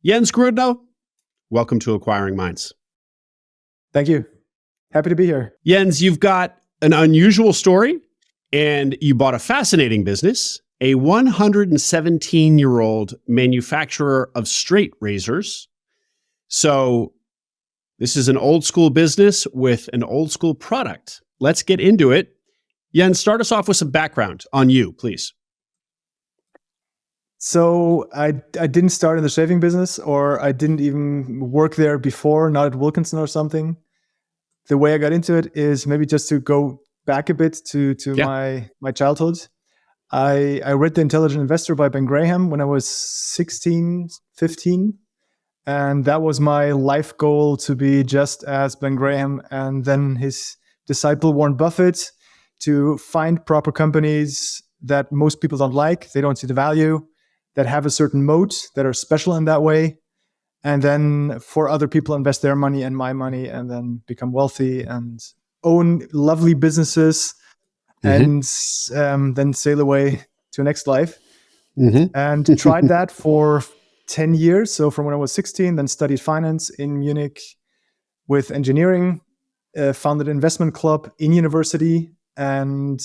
Jens Grudno, welcome to Acquiring Minds. Thank you. Happy to be here. Jens, you've got an unusual story and you bought a fascinating business, a 117-year-old manufacturer of straight razors. So this is an old school business with an old school product. Let's get into it. Jens, start us off with some background on you, please. So I didn't start in the shaving business, or I didn't even work there before, not at Wilkinson or something. The way I got into it is maybe just to go back a bit to my childhood. I read The Intelligent Investor by Ben Graham when I was 16, 15. And that was my life goal, to be just as Ben Graham and then his disciple Warren Buffett, to find proper companies that most people don't like, they don't see the value, that have a certain moat, that are special in that way. And then for other people, invest their money and my money and then become wealthy and own lovely businesses and then sail away to the next life. And tried that for 10 years. So from when I was 16, then studied finance in Munich with engineering, founded an investment club in university, and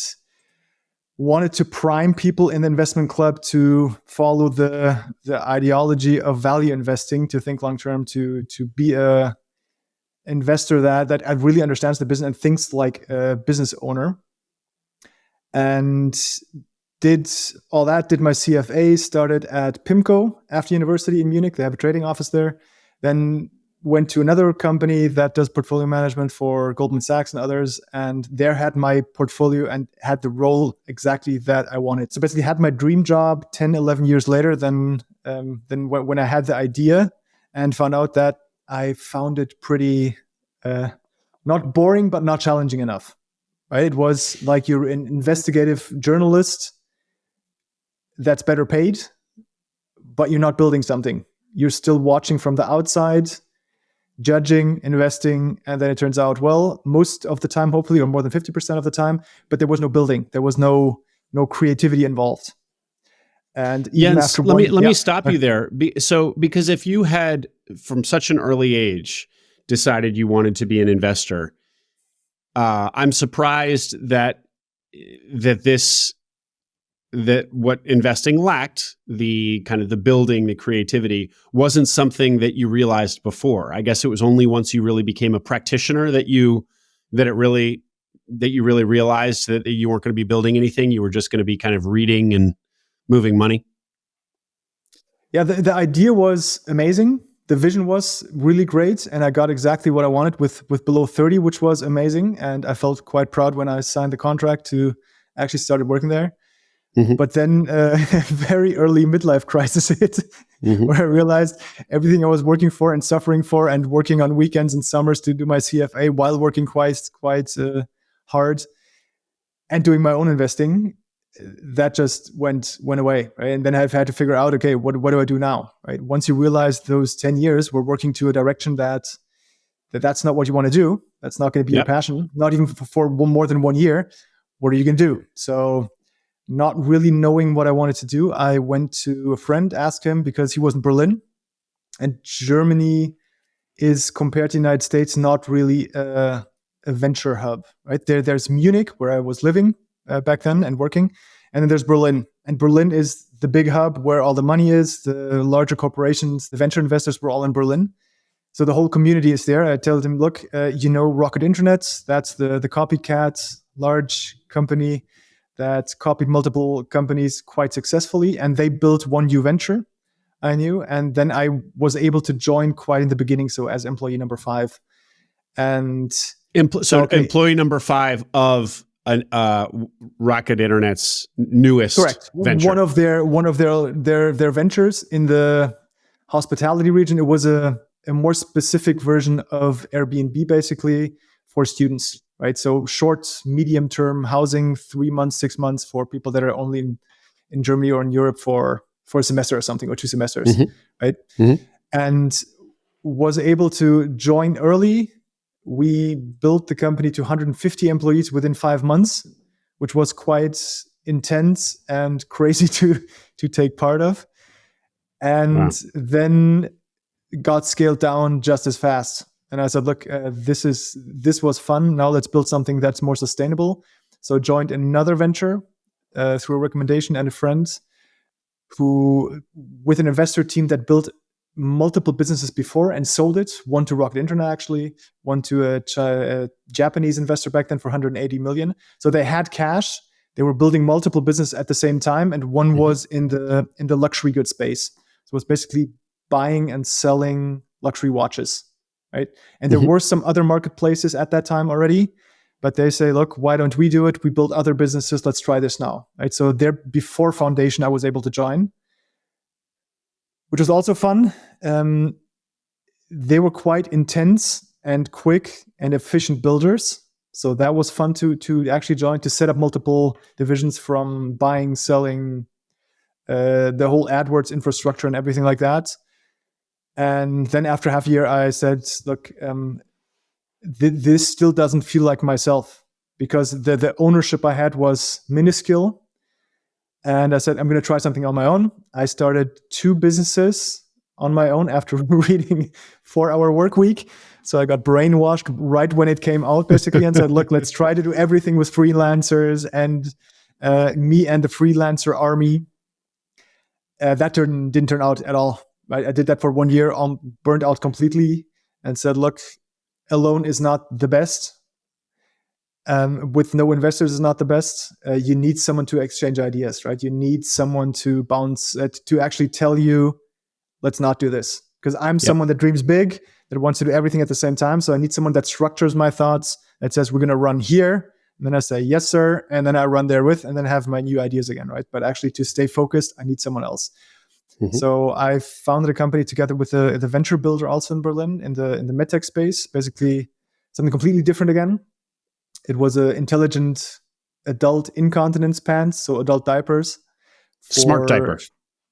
wanted to prime people in the investment club to follow the ideology of value investing, to think long term, to be a investor that really understands the business and thinks like a business owner. And did all that, did my CFA, started at PIMCO after university in Munich. They have a trading office there. Then went to another company that does portfolio management for Goldman Sachs and others. And there had my portfolio and had the role exactly that I wanted. So basically had my dream job 10, 11 years later than when I had the idea, and found out that I found it pretty, not boring, but not challenging enough. Right? It was like you're an investigative journalist that's better paid, but you're not building something. You're still watching from the outside, judging, investing, and then it turns out, well, most of the time, hopefully, or more than 50% of the time, but there was no building. There was no creativity involved. And Jens, let me stop you there. Because if you had, from such an early age, decided you wanted to be an investor, I'm surprised that what investing lacked, the kind of the building, the creativity, wasn't something that you realized before. I guess it was only once you really became a practitioner that you really realized that you weren't going to be building anything. You were just going to be kind of reading and moving money. Yeah, the idea was amazing. The vision was really great, and I got exactly what I wanted with Below 30, which was amazing. And I felt quite proud when I signed the contract to actually start working there. But then a very early midlife crisis hit, where I realized everything I was working for and suffering for, and working on weekends and summers to do my CFA while working quite hard and doing my own investing, that just went away. Right? And then I've had to figure out, okay, what do I do now? Right? Once you realize those 10 years were working to a direction that's not what you want to do, that's not going to be your passion, not even for more than 1 year, what are you going to do? So, not really knowing what I wanted to do, I went to a friend, asked him, because he was in Berlin, and Germany is, compared to the United States, not really a venture hub. Right? There's Munich, where I was living back then and working, and then there's Berlin. And Berlin is the big hub where all the money is, the larger corporations, the venture investors were all in Berlin. So the whole community is there. I told him, look, Rocket Internet, that's the copycat, large company that copied multiple companies quite successfully, and they built one new venture, I knew, and then I was able to join quite in the beginning, so as employee number 5. And employee number 5 of Rocket Internet's newest venture. One of their ventures in the hospitality region. It was a more specific version of Airbnb, basically, for students. Right, so short, medium-term housing, 3 months, 6 months for people that are only in Germany or in Europe for a semester or something, or 2 semesters, right? And was able to join early. We built the company to 150 employees within 5 months, which was quite intense and crazy to take part of. And then got scaled down just as fast. And I said, look, this was fun. Now let's build something that's more sustainable. So joined another venture through a recommendation and a friend who, with an investor team that built multiple businesses before and sold it. One to Rocket Internet, actually. One to a Japanese investor back then for 180 million. So they had cash. They were building multiple businesses at the same time, and one was in the luxury goods space. So it was basically buying and selling luxury watches, right? And there were some other marketplaces at that time already, but they say, look, why don't we do it? We build other businesses. Let's try this now, right? So there, before foundation, I was able to join, which was also fun. They were quite intense and quick and efficient builders. So that was fun to actually join, to set up multiple divisions from buying, selling, the whole AdWords infrastructure and everything like that. And then after half a year, I said, look, this still doesn't feel like myself, because the ownership I had was minuscule. And I said, I'm going to try something on my own. I started 2 businesses on my own after reading 4-Hour Workweek. So I got brainwashed right when it came out, basically, and said, look, let's try to do everything with freelancers and me and the freelancer army. That didn't turn out at all. I did that for 1 year, burned out completely, and said, look, alone is not the best. With no investors is not the best. You need someone to exchange ideas, right? You need someone to bounce, to actually tell you, let's not do this. Because I'm someone that dreams big, that wants to do everything at the same time. So I need someone that structures my thoughts, that says, we're going to run here. And then I say, yes, sir. And then I run there with, and then have my new ideas again, right? But actually, to stay focused, I need someone else. So I founded a company together with the venture builder also in Berlin in the medtech space, basically something completely different again. It was an intelligent adult incontinence pants, so adult diapers. Smart diaper.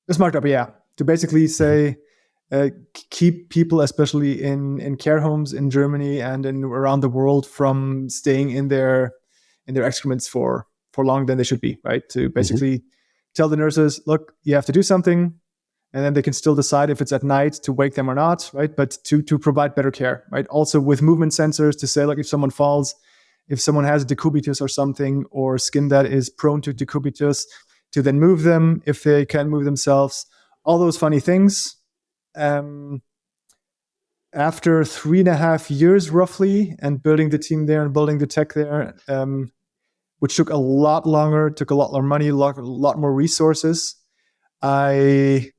A smart diaper, yeah. To basically say, keep people, especially in care homes in Germany and around the world, from staying in their excrements for longer than they should be, right? To basically tell the nurses, look, you have to do something, and then they can still decide if it's at night to wake them or not, right? But to provide better care, right? Also with movement sensors to say, like, if someone falls, if someone has decubitus or something, or skin that is prone to decubitus, to then move them if they can move themselves. All those funny things. After 3.5 years roughly, and building the team there and building the tech there, which took a lot longer, took a lot more money, a lot more resources, I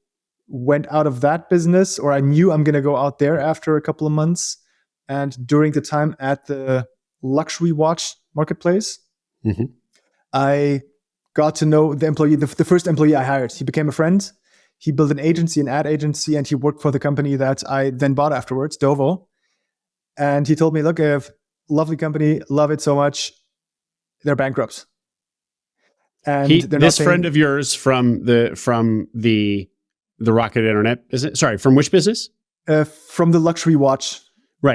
went out of that business, or I knew I'm going to go out there after a couple of months. And during the time at the luxury watch marketplace, I got to know the employee, the first employee I hired. He became a friend. He built an agency, an ad agency, and he worked for the company that I then bought afterwards, DOVO. And he told me, look, I have a lovely company, love it so much. They're bankrupt. And this friend of yours from the Rocket Internet, is it? Sorry, from which business? From the luxury watch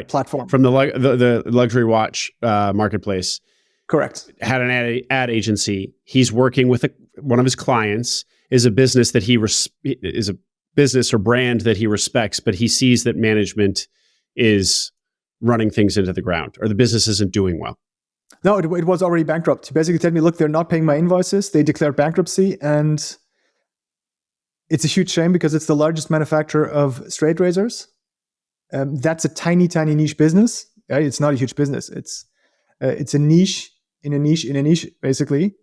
platform. From the luxury watch marketplace. Correct. Had an ad agency. He's working with one of his clients is a business that is a business or brand that he respects, but he sees that management is running things into the ground, or the business isn't doing well. No, it was already bankrupt. He basically told me, look, they're not paying my invoices. They declared bankruptcy, and it's a huge shame because it's the largest manufacturer of straight razors. That's a tiny, tiny niche business. Right? It's not a huge business. It's a niche in a niche in a niche, basically.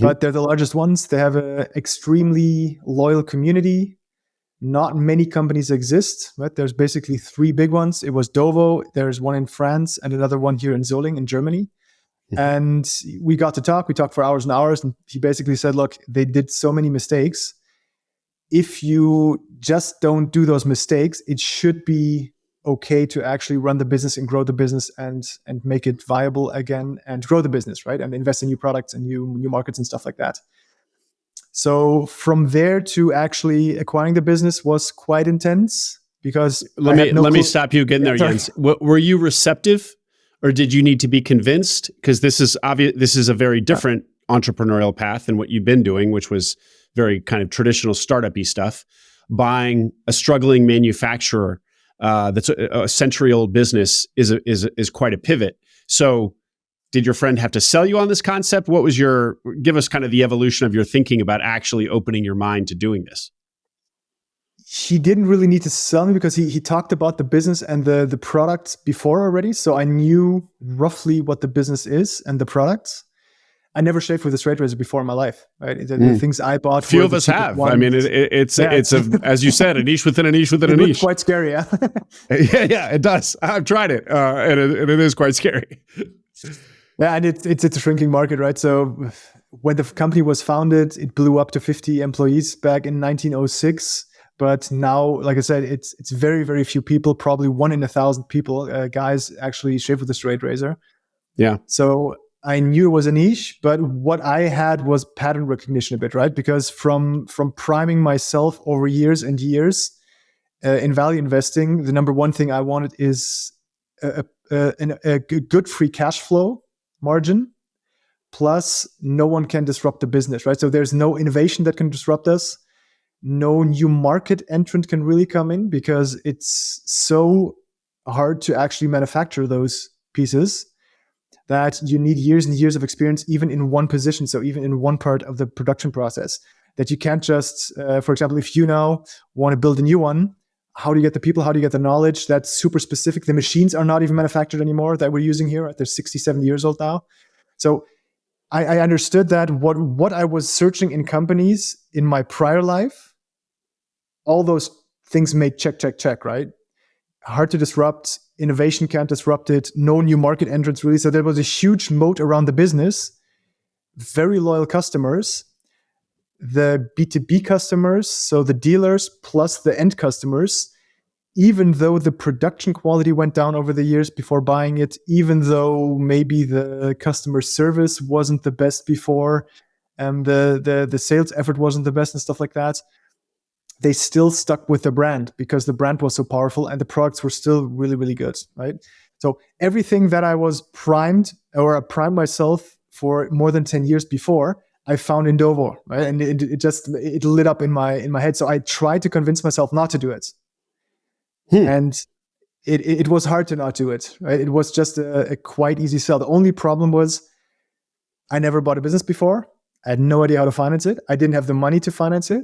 But they're the largest ones. They have an extremely loyal community. Not many companies exist, right? There's basically 3 big ones. It was DOVO. There's one in France and another one here in Solingen in Germany. And we got to talk. We talked for hours and hours. And he basically said, look, they did so many mistakes. If you just don't do those mistakes, it should be okay to actually run the business and grow the business and make it viable again and grow the business, right? And invest in new products and new markets and stuff like that. So from there to actually acquiring the business was quite intense, because let me stop you again there, Jens. Were you receptive, or did you need to be convinced? Because this is obvious. This is a very different entrepreneurial path than what you've been doing, which was very kind of traditional startup-y stuff. buying a struggling manufacturer that's a century-old business is quite a pivot. So did your friend have to sell you on this concept? Give us kind of the evolution of your thinking about actually opening your mind to doing this. He didn't really need to sell me because he talked about the business and the products before already. So I knew roughly what the business is and the products. I never shaved with a straight razor before in my life, right? The things I bought. Few of us have. I mean, it's as you said, a niche within a niche within a niche. It's quite scary, yeah. yeah, it does. I've tried it, and it is quite scary. Yeah, and it's a shrinking market, right? So when the company was founded, it blew up to 50 employees back in 1906. But now, like I said, it's very, very few people, probably 1 in 1,000 people, guys actually shave with a straight razor. Yeah. So I knew it was a niche, but what I had was pattern recognition a bit, right? Because from priming myself over years and years in value investing, the number one thing I wanted is a good free cash flow margin, plus no one can disrupt the business, right? So there's no innovation that can disrupt us. No new market entrant can really come in because it's so hard to actually manufacture those pieces that you need years and years of experience, even in one position. So even in one part of the production process, that you can't just, for example, if you now want to build a new one, how do you get the people? How do you get the knowledge? That's super specific. The machines are not even manufactured anymore that we're using here. They're 67 years old now. So I understood that what I was searching in companies in my prior life, all those things made check, right? Hard to disrupt, innovation can't disrupt it, no new market entrants really. So there was a huge moat around the business, very loyal customers, the B2B customers, so the dealers plus the end customers, even though the production quality went down over the years before buying it, even though maybe the customer service wasn't the best before, and the sales effort wasn't the best and stuff like that, they still stuck with the brand because the brand was so powerful and the products were still really, really good, right? So everything that I was primed myself for more than 10 years before, I found in DOVO, right? And it lit up in my head. So I tried to convince myself not to do it. And it was hard to not do it, right? It was just a quite easy sell. The only problem was I never bought a business before. I had no idea how to finance it. I didn't have the money to finance it.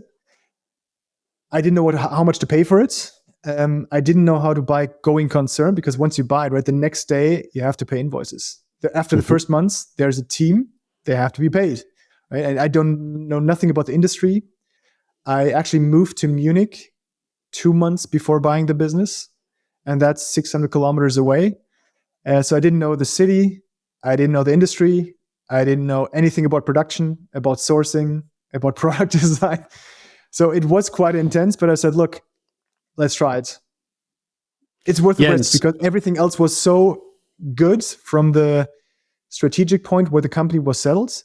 I didn't know how much to pay for it. I didn't know how to buy going concern because once you buy it, right, the next day you have to pay invoices. After the first months, there's a team. They have to be paid. Right? And I don't know nothing about the industry. I actually moved to Munich 2 months before buying the business, and that's 600 kilometers away. So I didn't know the city. I didn't know the industry. I didn't know anything about production, about sourcing, about product design. So it was quite intense, but I said, look, let's try it. It's worth the risk because everything else was so good from the strategic point where the company was settled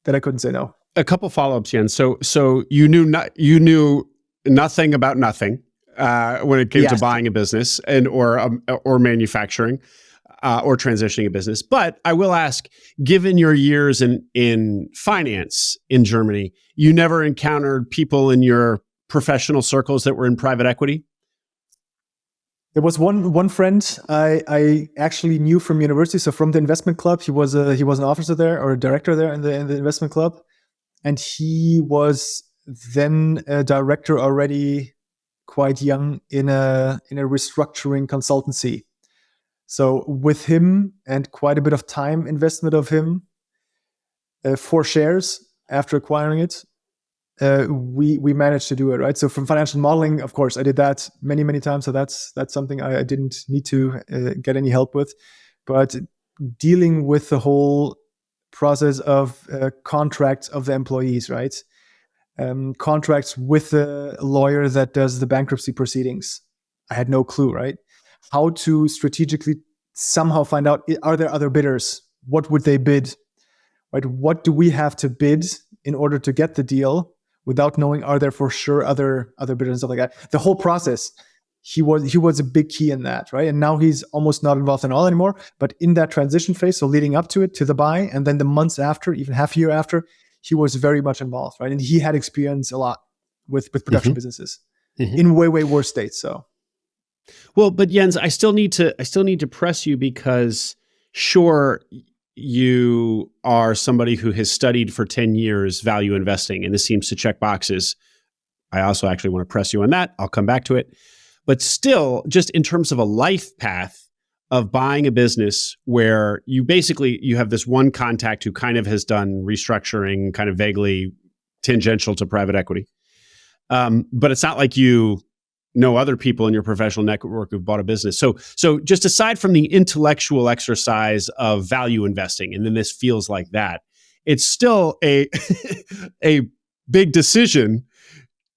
that I couldn't say no. A couple follow-ups, Jens. So you knew nothing about nothing when it came to buying a business and or manufacturing or transitioning a business. But I will ask, given your years in finance in Germany, you never encountered people in your professional circles that were in private equity? There was one friend I actually knew from university, so from the investment club. He was an officer there or a director there in the investment club, and he was then a director already quite young in a restructuring consultancy. So with him and quite a bit of time investment of him, 4 shares after acquiring it, we managed to do it, right? So from financial modeling, of course, I did that many times. So that's something I didn't need to get any help with. But dealing with the whole process of contracts of the employees, right? Contracts with the lawyer that does the bankruptcy proceedings. I had no clue, right? How to strategically somehow find out, are there other bidders? What would they bid? Right? What do we have to bid in order to get the deal without knowing, are there for sure other bidders and stuff like that? The whole process, he was a big key in that, right? And now he's almost not involved in all anymore, but in that transition phase, so leading up to it, to the buy, and then the months after, even half a year after, he was very much involved, right? And he had experience a lot with production businesses. in way, way worse states. So, well, but Jens, I still need to press you because sure, you are somebody who has studied for 10 years value investing, and this seems to check boxes. I also actually want to press you on that. I'll come back to it. But still, just in terms of a life path of buying a business where you have this one contact who kind of has done restructuring, kind of vaguely tangential to private equity. But it's not like you know other people in your professional network who've bought a business. So just aside from the intellectual exercise of value investing, and then this feels like that, it's still a big decision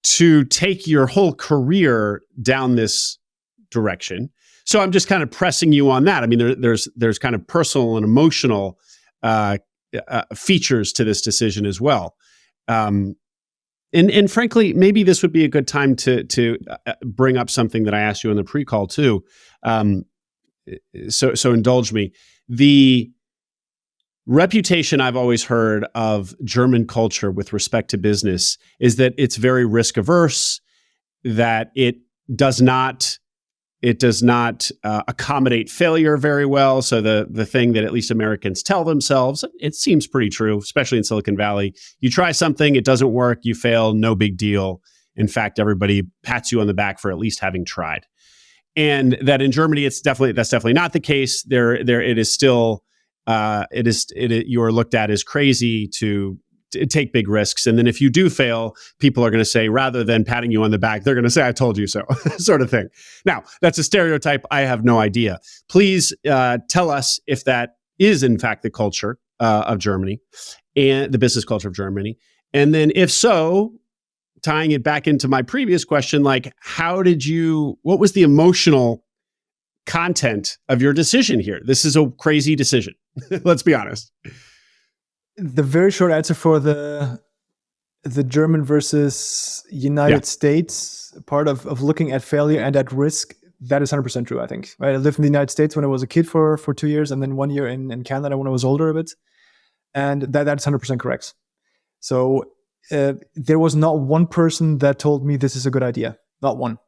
to take your whole career down this direction. So I'm just kind of pressing you on that. I mean, there's kind of personal and emotional features to this decision as well. And frankly, maybe this would be a good time to bring up something that I asked you in the pre-call too. So indulge me. The reputation I've always heard of German culture with respect to business is that it's very risk averse, that it does not accommodate failure very well. So the thing that at least Americans tell themselves, it seems pretty true, especially in Silicon Valley. You try something, it doesn't work, you fail, no big deal. In fact, everybody pats you on the back for at least having tried. And that in Germany, that's definitely not the case. It is still you are looked at as crazy to take big risks. And then if you do fail, people are going to say, rather than patting you on the back, they're going to say, I told you so, sort of thing. Now, that's a stereotype. I have no idea. Please tell us if that is, in fact, the culture of Germany and the business culture of Germany. And then if so, tying it back into my previous question, like, what was the emotional content of your decision here? This is a crazy decision. Let's be honest. The very short answer for the German versus United States part of looking at failure and at risk, that is 100% true, I think. Right? I lived in the United States when I was a kid for 2 years, and then 1 year in Canada when I was older a bit. And that's 100% correct. So there was not one person that told me this is a good idea. Not one.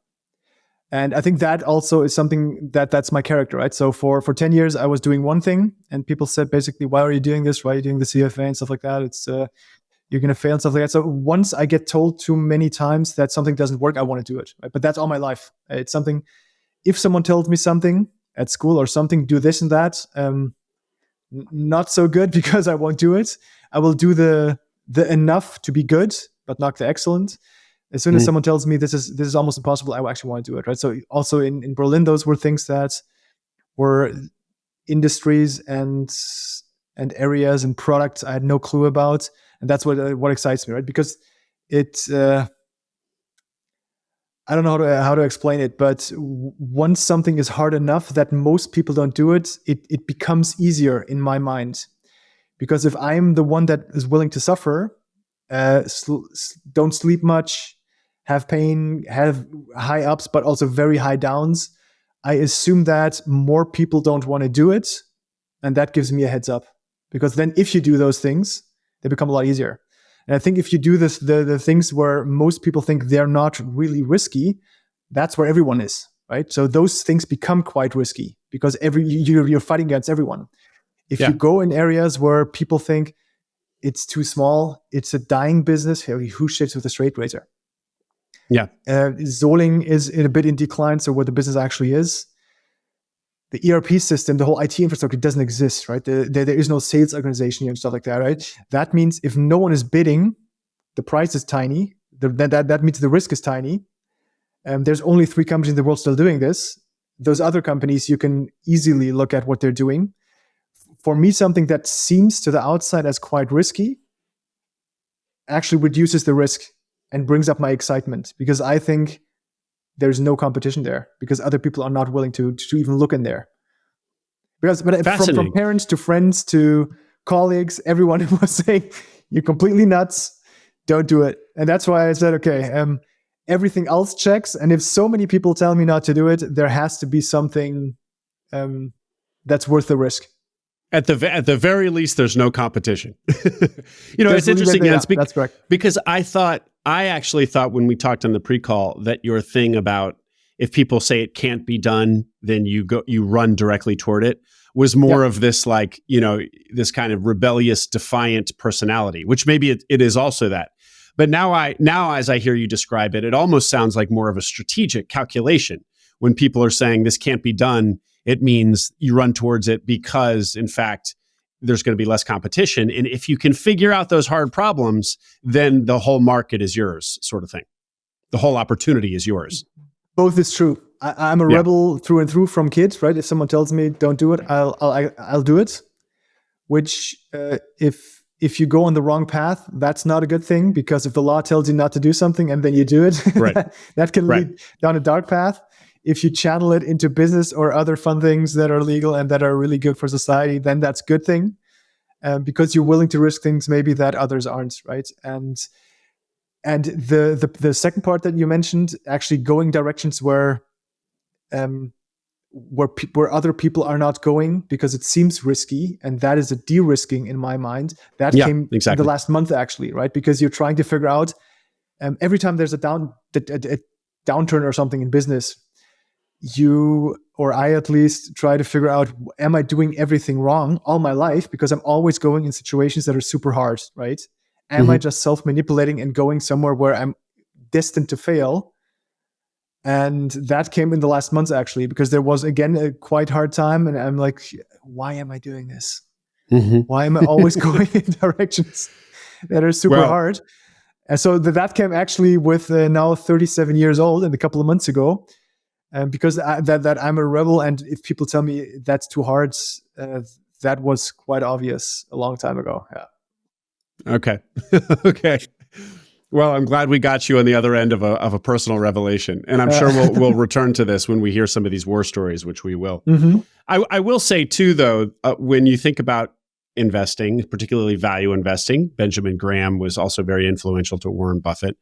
And I think that also is something that's my character, right? So for 10 years, I was doing one thing, and people said basically, why are you doing this? Why are you doing the CFA and stuff like that? It's you're going to fail and stuff like that. So once I get told too many times that something doesn't work, I want to do it. Right? But that's all my life. It's something, if someone tells me something at school or something, do this and that, not so good because I won't do it. I will do the enough to be good, but not the excellent. As soon as someone tells me this is almost impossible, I actually want to do it, right? So also in Berlin, those were things that were industries and areas and products I had no clue about, and that's what excites me, right? Because it, I don't know how to explain it, but once something is hard enough that most people don't do it, it becomes easier in my mind. Because if I'm the one that is willing to suffer, don't sleep much, have pain, have high ups, but also very high downs, I assume that more people don't want to do it. And that gives me a heads up. Because then if you do those things, they become a lot easier. And I think if you do the things where most people think they're not really risky, that's where everyone is, right? So those things become quite risky because you're fighting against everyone. If you go in areas where people think it's too small, it's a dying business, who shits with a straight razor? Yeah. Zoling is a bit in decline, so what the business actually is. The ERP system, the whole IT infrastructure doesn't exist, right? There is no sales organization here and stuff like that, right? That means if no one is bidding, the price is tiny. That means the risk is tiny. There's only 3 companies in the world still doing this. Those other companies, you can easily look at what they're doing. For me, something that seems to the outside as quite risky actually reduces the risk and brings up my excitement because I think there's no competition there because other people are not willing to even look in there. But from parents to friends to colleagues, everyone was saying, you're completely nuts, don't do it. And that's why I said, okay, everything else checks. And if so many people tell me not to do it, there has to be something that's worth the risk. At the very least, there's no competition. It's interesting. That's correct. Because I thought I actually thought when we talked on the pre-call that your thing about if people say it can't be done, then you run directly toward it was more of this like, this kind of rebellious, defiant personality, which maybe it is also that. But now as I hear you describe it, it almost sounds like more of a strategic calculation. When people are saying this can't be done, it means you run towards it because, in fact, there's going to be less competition. And if you can figure out those hard problems, then the whole market is yours, sort of thing. The whole opportunity is yours. Both is true. I'm a rebel through and through from kids, right? If someone tells me don't do it, I'll do it. Which, if you go on the wrong path, that's not a good thing, because if the law tells you not to do something and then you do it, right. that can lead down a dark path. If you channel it into business or other fun things that are legal and that are really good for society, then that's a good thing, because you're willing to risk things maybe that others aren't, right? And the second part that you mentioned, actually going directions where other people are not going because it seems risky, and that is a de-risking in my mind. That came the last month, actually, right? Because you're trying to figure out every time there's a downturn or something in business, you or I at least try to figure out, am I doing everything wrong all my life? Because I'm always going in situations that are super hard, right? Am I just self-manipulating and going somewhere where I'm destined to fail? And that came in the last months, actually, because there was, again, a quite hard time. And I'm like, why am I doing this? Why am I always going in directions that are super hard? And so that came actually with now 37 years old and a couple of months ago. Because that I'm a rebel, and if people tell me that's too hard, that was quite obvious a long time ago. Yeah. Okay. Okay. Well, I'm glad we got you on the other end of a personal revelation, and I'm sure we'll return to this when we hear some of these war stories, which we will. I will say too, though, when you think about investing, particularly value investing, Benjamin Graham was also very influential to Warren Buffett,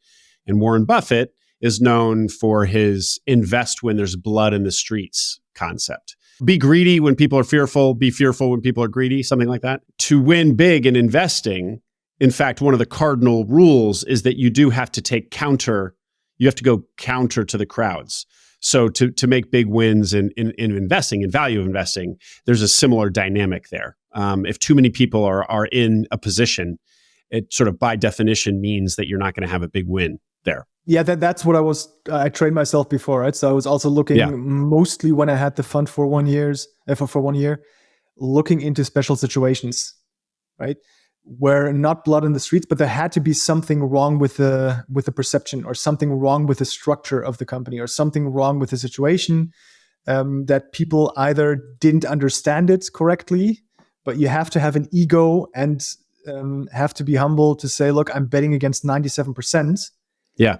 and Warren Buffett is known for his invest when there's blood in the streets concept. Be greedy when people are fearful, be fearful when people are greedy, something like that. To win big in investing, in fact, one of the cardinal rules is that you do have to you have to go counter to the crowds. So to make big wins in investing, in value investing, there's a similar dynamic there. If too many people are in a position, it sort of by definition means that you're not going to have a big win there. Yeah, that's what I trained myself before, right? So I was also looking mostly when I had the fund for 1 year, looking into special situations, right? Where not blood in the streets, but there had to be something wrong with the perception, or something wrong with the structure of the company, or something wrong with the situation, that people either didn't understand it correctly, but you have to have an ego and have to be humble to say, look, I'm betting against 97%. Yeah.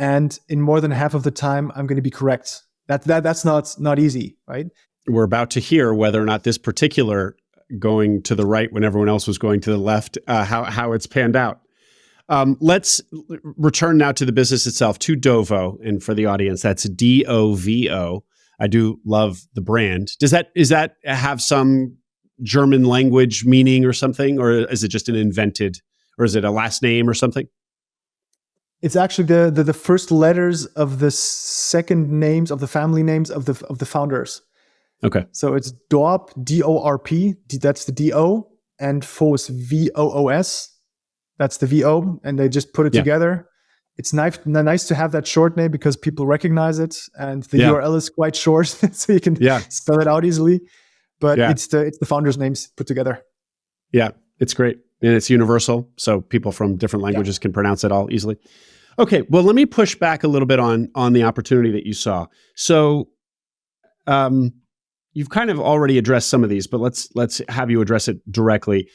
And in more than half of the time, I'm going to be correct. That's not easy, right? We're about to hear whether or not this particular going to the right when everyone else was going to the left, how it's panned out. Let's return now to the business itself, to DOVO, and for the audience, that's DOVO. I do love the brand. Is that have some German language meaning or something, or is it just an invented, or is it a last name or something? It's actually the first letters of the second names of the family names of the founders. Okay. So it's DORP, DORP. That's the DO, and FOS, VOOS. That's the VO, and they just put it together. It's nice to have that short name because people recognize it, and the URL is quite short, so you can spell it out easily. But it's the founders' names put together. Yeah, it's great. And it's universal, so people from different languages can pronounce it all easily. Okay, well, let me push back a little bit on the opportunity that you saw. So you've kind of already addressed some of these, but let's have you address it directly.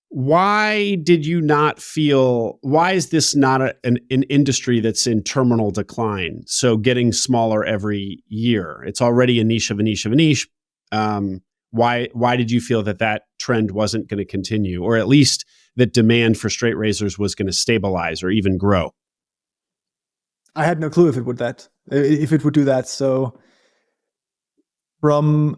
Why did you not feel, why is this not an industry that's in terminal decline? So getting smaller every year. It's already a niche of a niche of a niche. Why did you feel that trend wasn't going to continue, or at least that demand for straight razors was going to stabilize or even grow? I had no clue if it would do that. So from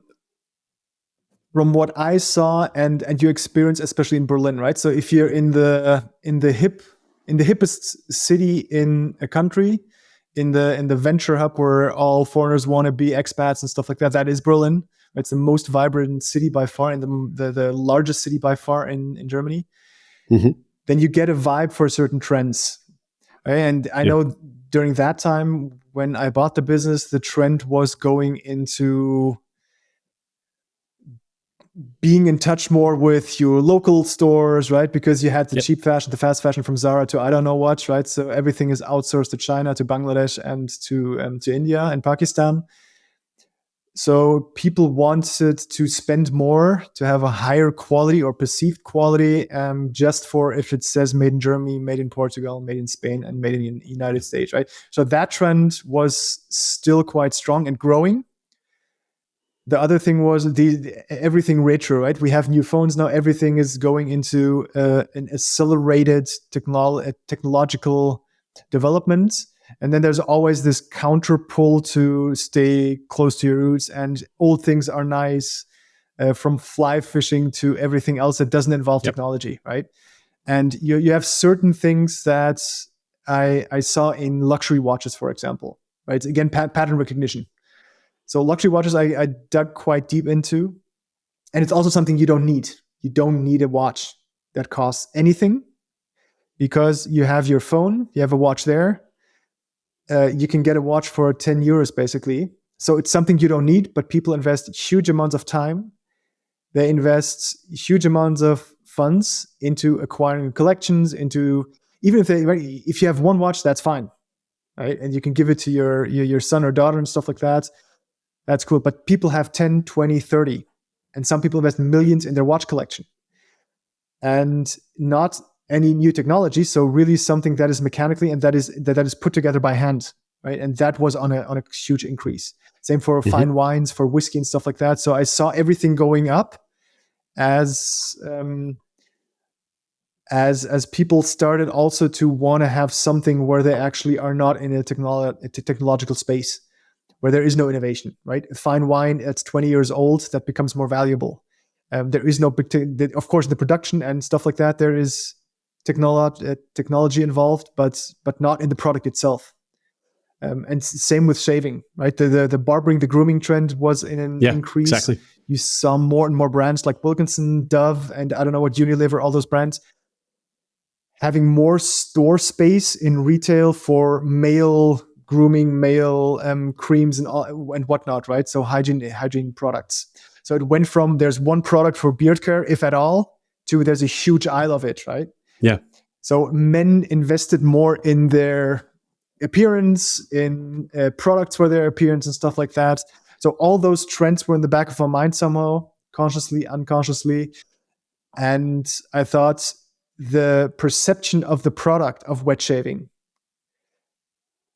what I saw and you experience, especially in Berlin, right? So if you're in the hip in the hippest city in a country, in the venture hub where all foreigners want to be expats and stuff like that. That is Berlin. It's the most vibrant city by far, and the largest city by far in Germany. Mm-hmm. Then you get a vibe for certain trends. Right? And I know during that time when I bought the business, the trend was going into being in touch more with your local stores, right? Because you had the cheap fashion, the fast fashion from Zara to I don't know what, right? So everything is outsourced to China, to Bangladesh, and to India and Pakistan. So people wanted to spend more, to have a higher quality or perceived quality, just for if it says made in Germany, made in Portugal, made in Spain, and made in the United States, right? So that trend was still quite strong and growing. The other thing was everything retro, right? We have new phones now. Everything is going into an accelerated technological development. And then there's always this counter pull to stay close to your roots. And old things are nice, from fly fishing to everything else that doesn't involve technology, right? And you have certain things that I saw in luxury watches, for example, right? Again, pattern recognition. So luxury watches I dug quite deep into. And it's also something you don't need. You don't need a watch that costs anything, because you have your phone, you have a watch there. You can get a watch for 10 euros basically. So it's something you don't need, but people invest huge amounts of time. They invest huge amounts of funds into acquiring collections, into, even if you have one watch, that's fine, right? And you can give it to your son or daughter and stuff like that. That's cool. But people have 10, 20, 30. And some people invest millions in their watch collection. And not any new technology. So really something that is mechanically and that is put together by hand, right? And that was on a huge increase. Same for fine wines, for whiskey and stuff like that. So I saw everything going up as people started also to want to have something where they actually are not in a technological space, where there is no innovation, right? Fine wine, it's 20 years old, that becomes more valuable. There is no big, of course, the production and stuff like that. There is technology involved, but not in the product itself. And same with shaving, right? The barbering, the grooming trend was in an increase. Exactly. You saw more and more brands like Wilkinson, Dove, and I don't know what, Unilever, all those brands, having more store space in retail for male grooming, male creams and whatnot, right? So hygiene products. So it went from there's one product for beard care, if at all, to there's a huge aisle of it, right? Yeah. So men invested more in their appearance, in products for their appearance and stuff like that. So all those trends were in the back of our mind somehow, consciously, unconsciously. And I thought the perception of the product of wet shaving,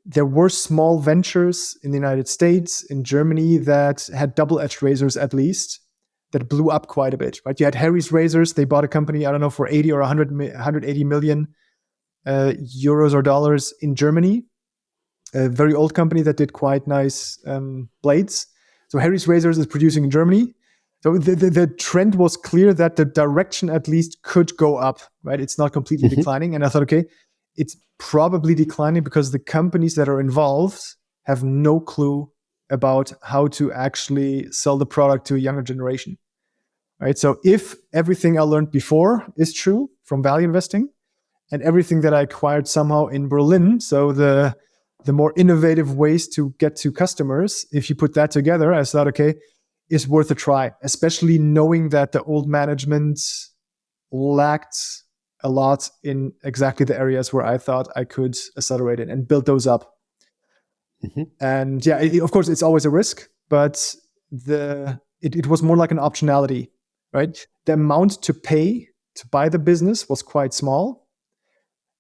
there were small ventures in the United States, in Germany, that had double-edged razors at least, that blew up quite a bit, right? You had Harry's Razors. They bought a company, I don't know, for 80 or 180 million euros or dollars in Germany. A very old company that did quite nice blades. So Harry's Razors is producing in Germany. So the trend was clear that the direction at least could go up, right? It's not completely declining. And I thought, okay, it's probably declining because the companies that are involved have no clue about how to actually sell the product to a younger generation, right? So if everything I learned before is true from value investing, and everything that I acquired somehow in Berlin, so the more innovative ways to get to customers, if you put that together, I thought, okay, it's worth a try, especially knowing that the old management lacked a lot in exactly the areas where I thought I could accelerate it and build those up. And yeah, of course, it's always a risk, but it was more like an optionality, right? The amount to pay to buy the business was quite small.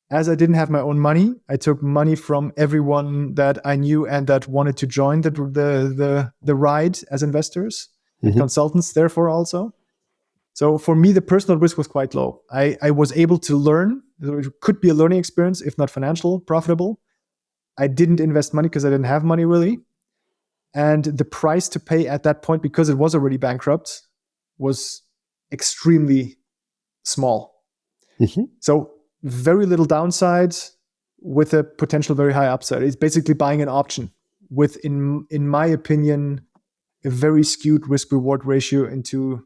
As I didn't have my own money, I took money from everyone that I knew and that wanted to join the ride as investors, and consultants, therefore also. So for me, the personal risk was quite low. I was able to learn. It could be a learning experience, if not financial, profitable. I didn't invest money because I didn't have money really. And the price to pay at that point, because it was already bankrupt, was extremely small. So very little downside with a potential very high upside. It's basically buying an option with, in my opinion, a very skewed risk reward ratio into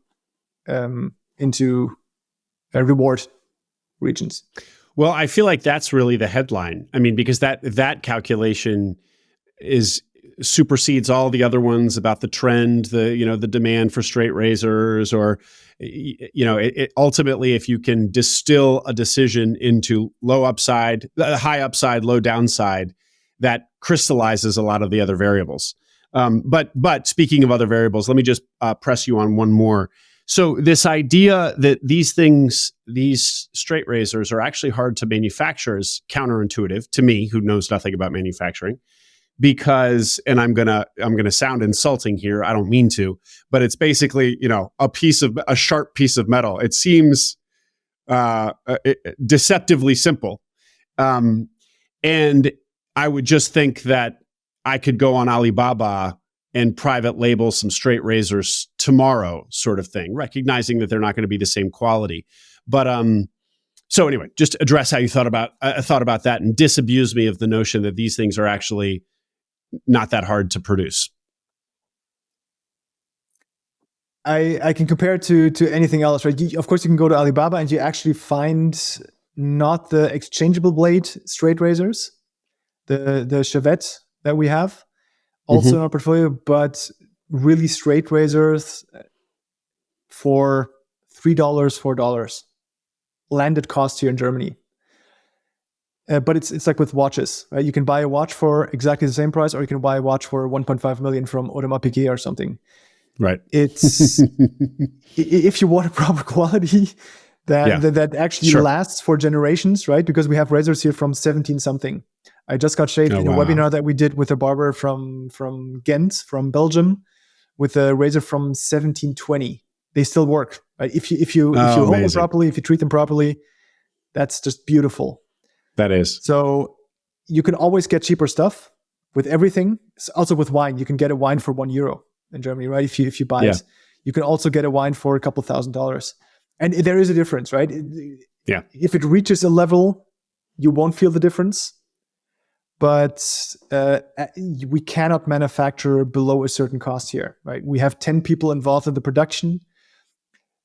reward regions. Well, I feel like that's really the headline. I mean, because that calculation supersedes all the other ones about the trend, the demand for straight razors, or ultimately, if you can distill a decision into high upside, low downside, that crystallizes a lot of the other variables. But speaking of other variables, let me just press you on one more. So this idea that these straight razors are actually hard to manufacture is counterintuitive to me, who knows nothing about manufacturing, because, and I'm gonna sound insulting here, I don't mean to, but it's basically, a sharp piece of metal. It seems deceptively simple. And I would just think that I could go on Alibaba and private label some straight razors tomorrow, sort of thing, recognizing that they're not going to be the same quality. But so anyway, just address how you thought about that, and disabuse me of the notion that these things are actually not that hard to produce. I can compare it to anything else, right? Of course, you can go to Alibaba and you actually find not the exchangeable blade straight razors, the Chevette that we have also in our portfolio, but really straight razors for $3, $4 landed cost here in Germany. But it's like with watches, right? You can buy a watch for exactly the same price, or you can buy a watch for 1.5 million from Audemars Piguet or something. Right. It's if you want a proper quality that actually lasts for generations, right? Because we have razors here from 17 something. I just got shaved in a webinar that we did with a barber from Ghent, from Belgium, with a razor from 1720. They still work, right? If you hold them properly, if you treat them properly, that's just beautiful. That is. So you can always get cheaper stuff with everything. Also with wine, you can get a wine for €1 in Germany, right? If you buy it, you can also get a wine for a couple $1,000s, and there is a difference, right? Yeah. If it reaches a level, you won't feel the difference. But we cannot manufacture below a certain cost here, right? We have 10 people involved in the production.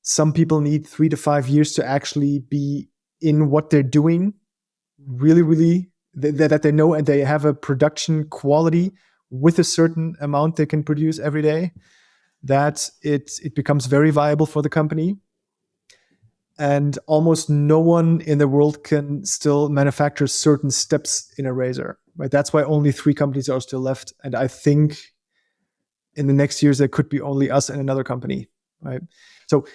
Some people need 3 to 5 years to actually be in what they're doing, really, really, that they know, and they have a production quality with a certain amount they can produce every day, that it becomes very viable for the company. And almost no one in the world can still manufacture certain steps in a razor, right? That's why only 3 companies are still left. And I think in the next years, there could be only us and another company, right? So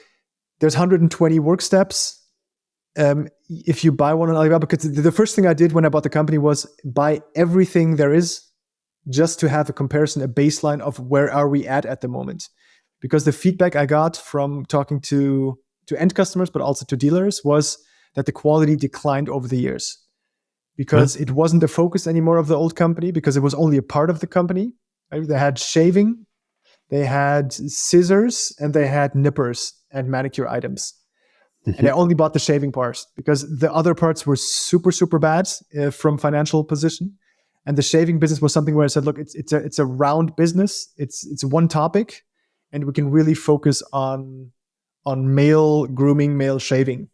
there's 120 work steps. If you buy one on Alibaba, because the first thing I did when I bought the company was buy everything there is, just to have a comparison, a baseline of where are we at the moment. Because the feedback I got from talking to end customers, but also to dealers, was that the quality declined over the years, because it wasn't the focus anymore of the old company, because it was only a part of the company. Right? They had shaving, they had scissors, and they had nippers and manicure items. And I only bought the shaving parts because the other parts were super, super bad from financial position. And the shaving business was something where I said, look, it's a round business. It's one topic, and we can really focus on male grooming, male shaving,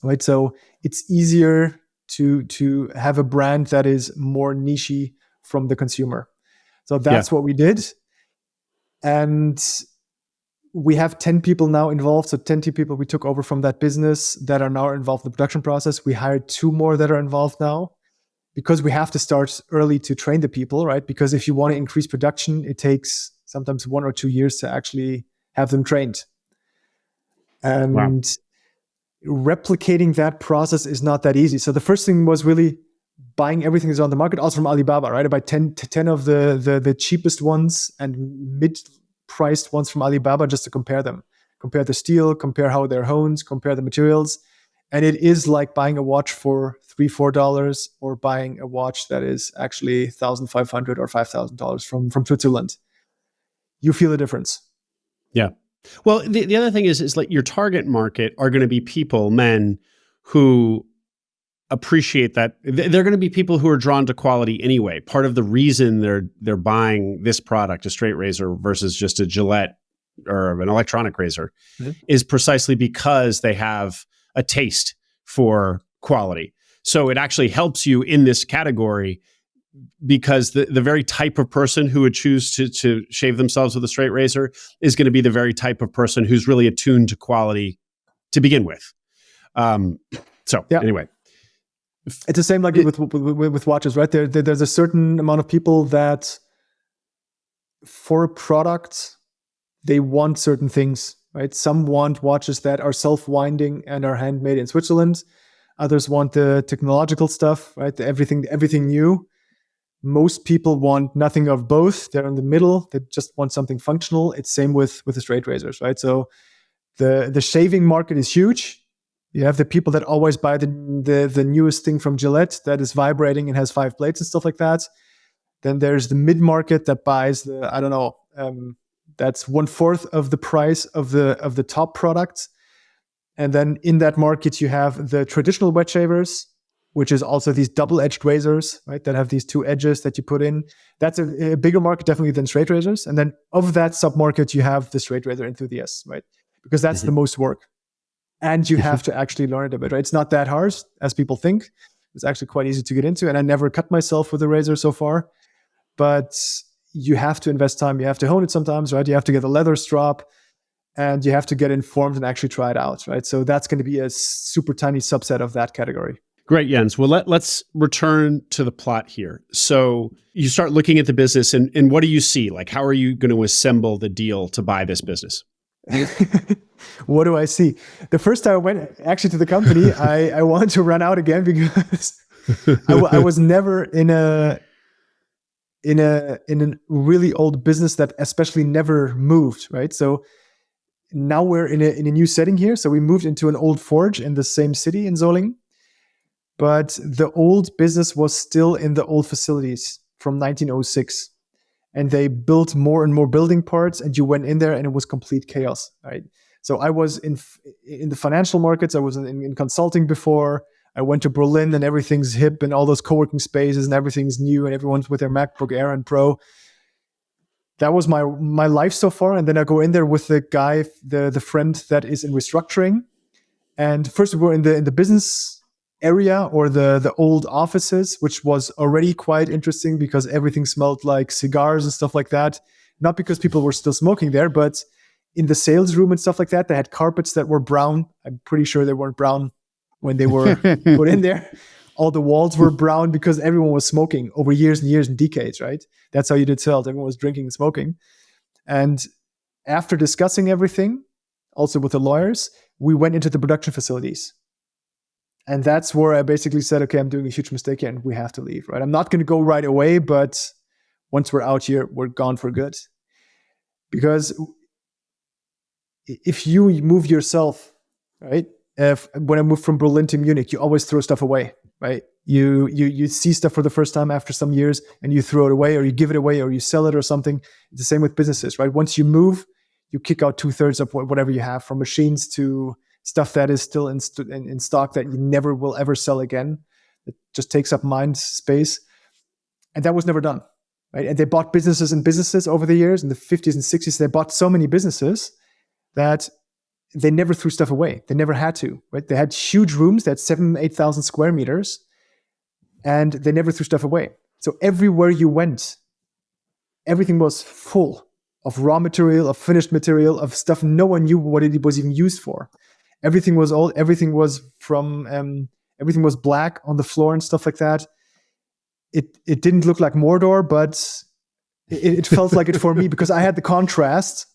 right? So it's easier to have a brand that is more niche from the consumer. So that's what we did. And we have 10 people now involved. So 10 people we took over from that business that are now involved in the production process. We hired 2 more that are involved now, because we have to start early to train the people, right? Because if you want to increase production, it takes sometimes 1 or 2 years to actually have them trained. And replicating that process is not that easy. So the first thing was really buying everything that's on the market, also from Alibaba, right? About 10 of the cheapest ones and mid-priced ones from Alibaba, just to compare them. Compare the steel, compare how they're honed, compare the materials. And it is like buying a watch for $3, $4, or buying a watch that is actually $1,500 or $5,000 from Switzerland. You feel the difference. Yeah. Well, the other thing is like your target market are going to be people, men, who appreciate that they're going to be people who are drawn to quality anyway. Part of the reason they're buying this product, a straight razor versus just a Gillette or an electronic razor, is precisely because they have a taste for quality. So it actually helps you in this category, because the very type of person who would choose to shave themselves with a straight razor is going to be the very type of person who's really attuned to quality to begin with. Anyway. It's the same like with watches, right? There's a certain amount of people that for a product, they want certain things, right? Some want watches that are self-winding and are handmade in Switzerland. Others want the technological stuff, right? Everything new. Most people want nothing of both. They're in the middle. They just want something functional. It's same with the straight razors, right? So the shaving market is huge. You have the people that always buy the newest thing from Gillette that is vibrating and has 5 blades and stuff like that. Then there's the mid-market that buys that's 1/4 of the price of the top product. And then in that market, you have the traditional wet shavers, which is also these double-edged razors, right? That have these 2 edges that you put in. That's a bigger market definitely than straight razors. And then of that sub-market, you have the straight razor enthusiasts, right? Because that's the most work. And you have to actually learn it a bit, right? It's not that hard as people think. It's actually quite easy to get into. And I never cut myself with a razor so far. But you have to invest time. You have to hone it sometimes, right? You have to get a leather strap and you have to get informed and actually try it out, right? So that's going to be a super tiny subset of that category. Great, Jens. Well, let's return to the plot here. So you start looking at the business and what do you see? Like, how are you going to assemble the deal to buy this business? What do I see? The first time I went actually to the company, I wanted to run out again because I was never in a really old business that especially never moved, right? So now we're in a new setting here. So we moved into an old forge in the same city in Solingen, but the old business was still in the old facilities from 1906. And they built more and more building parts, and you went in there and it was complete chaos, right? So I was in the financial markets. I was in consulting before. I went to Berlin and everything's hip and all those co-working spaces and everything's new and everyone's with their MacBook Air and Pro. That was my life so far. And then I go in there with the guy, the friend that is in restructuring. And first we were in the business area or the old offices, which was already quite interesting because everything smelled like cigars and stuff like that. Not because people were still smoking there, but in the sales room and stuff like that, they had carpets that were brown. I'm pretty sure they weren't brown when they were put in there. All the walls were brown because everyone was smoking over years and years and decades, right? That's how you did sales. Everyone was drinking and smoking. And after discussing everything, also with the lawyers, we went into the production facilities. And that's where I basically said, okay, I'm doing a huge mistake here and we have to leave, right? I'm not going to go right away, but once we're out here, we're gone for good. Because if you move yourself, right? When I moved from Berlin to Munich, you always throw stuff away, right? You see stuff for the first time after some years and you throw it away or you give it away or you sell it or something. It's the same with businesses, right? Once you move, you kick out 2/3 of whatever you have, from machines to stuff that is still in stock that you never will ever sell again. It just takes up mind space. And that was never done, right? And they bought businesses and businesses over the years. In the 50s and 60s, they bought so many businesses that they never threw stuff away. They never had to, right? They had huge rooms that 8,000 square meters, and they never threw stuff away. So everywhere you went, everything was full of raw material, of finished material, of stuff no one knew what it was even used for. Everything was old. Everything was everything was black on the floor and stuff like that. It didn't look like Mordor, but it felt like it for me because I had the contrast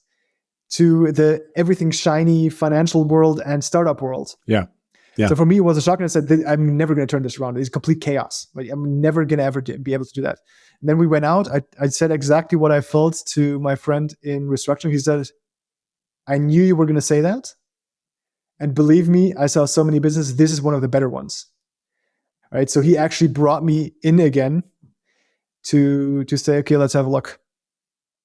to the everything shiny financial world and startup world. Yeah. Yeah. So for me, it was a shock, and I said, I'm never going to turn this around. It's complete chaos. Right? I'm never going to ever be able to do that. And then we went out. I said exactly what I felt to my friend in restructuring. He said, I knew you were going to say that. And believe me, I saw so many businesses. This is one of the better ones. Right? So he actually brought me in again to say, okay, let's have a look.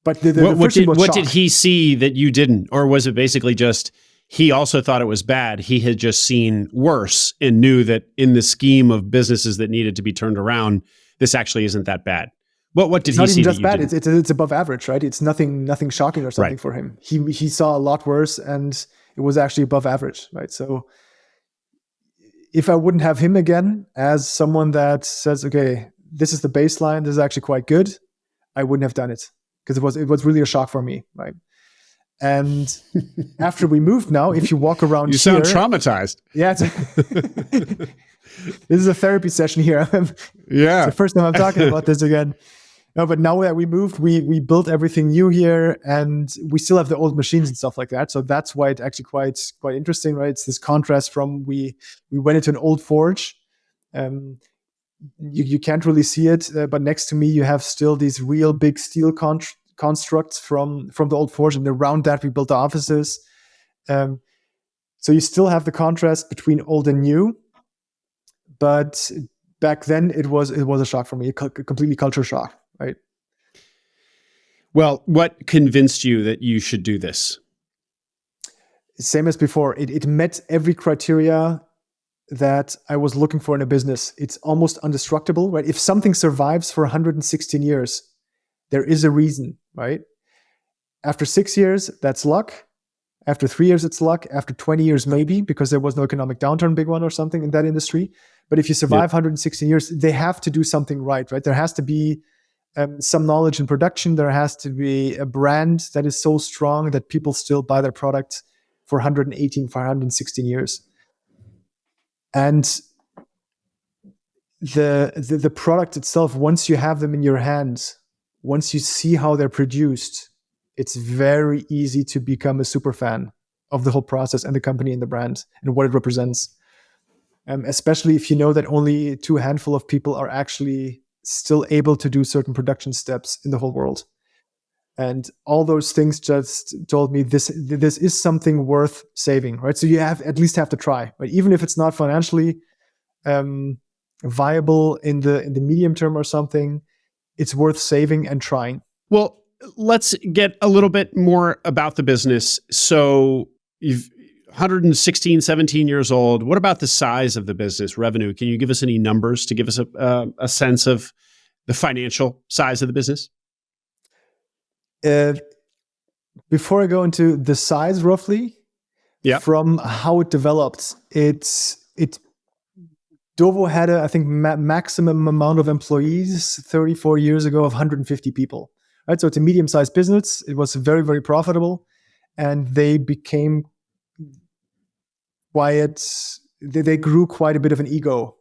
But what did he see that you didn't? Or was it basically just he also thought it was bad. He had just seen worse and knew that in the scheme of businesses that needed to be turned around, this actually isn't that bad. What did It's he not see even that just you bad. didn't? It's above average, right? It's nothing shocking or something Right. for him. He saw a lot worse, and it was actually above average, right? So if I wouldn't have him again as someone that says, okay, this is the baseline, this is actually quite good, I wouldn't have done it, because it was really a shock for me, right? And after we moved now, if you walk around You here, sound traumatized. yeah, this is a therapy session here. Yeah. It's the first time I'm talking about this again. No, but now that we moved, we built everything new here, and we still have the old machines and stuff like that. So that's why it's actually quite interesting, right? It's this contrast from we went into an old forge. You can't really see it, but next to me you have still these real big steel constructs from the old forge, and around that we built the offices. So you still have the contrast between old and new, but back then it was a shock for me, a completely culture shock, right? Well, what convinced you that you should do this? Same as before, it met every criteria that I was looking for in a business. It's almost indestructible, right? If something survives for 116 years, there is a reason, right? After 6 years, that's luck. After 3 years, it's luck. After 20 years, maybe, because there was no economic downturn, big one or something in that industry. But if you survive 116 years, they have to do something right? There has to be some knowledge in production. There has to be a brand that is so strong that people still buy their product for 116 years. And the product itself, once you have them in your hands, once you see how they're produced, it's very easy to become a super fan of the whole process and the company and the brand and what it represents. Especially if you know that only a handful of people are actually still able to do certain production steps in the whole world. And all those things just told me this is something worth saving, right? So you at least have to try, right? Even if it's not financially viable in the medium term or something, it's worth saving and trying. Well, let's get a little bit more about the business. So you've 116, 17 years old. What about the size of the business, revenue? Can you give us any numbers to give us a sense of the financial size of the business? Before I go into the size roughly, from how it developed, DOVO had I think maximum amount of employees 34 years ago of 150 people. Right, so it's a medium-sized business. It was very, very profitable, and they became they grew quite a bit of an ego.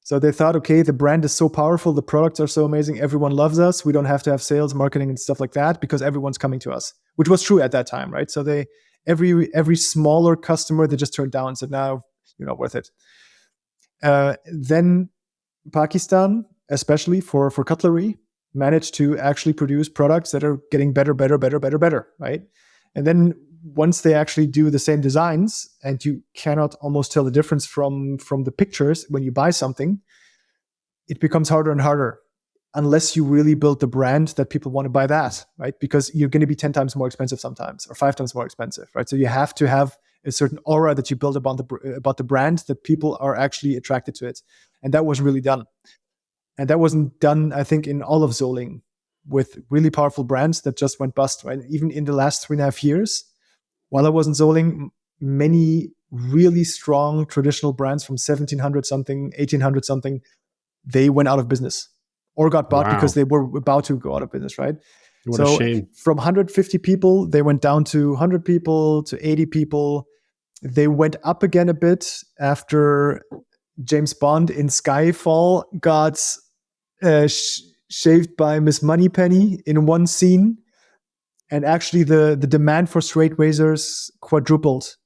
So they thought, okay, the brand is so powerful, the products are so amazing, everyone loves us. We don't have to have sales, marketing, and stuff like that because everyone's coming to us, which was true at that time, right? So every smaller customer they just turned down and said, "No, you're not worth it." Then Pakistan, especially for cutlery, managed to actually produce products that are getting better, right? And then once they actually do the same designs, and you cannot almost tell the difference from the pictures when you buy something, it becomes harder and harder unless you really build the brand that people want to buy that, right? Because you're going to be 10 times more expensive sometimes, or 5 times more expensive, right? So you have to have a certain aura that you build about the brand, that people are actually attracted to it. And that was really done. And that wasn't done, I think, in all of Zoling, with really powerful brands that just went bust, right? Even in the last 3.5 years, while I was in Zoling, many really strong traditional brands from 1700 something, 1800 something, they went out of business or got bought because they were about to go out of business, right? What a shame. From 150 people, they went down to 100 people, to 80 people. They went up again a bit after James Bond in Skyfall got shaved by Miss Moneypenny in one scene. And actually the demand for straight razors quadrupled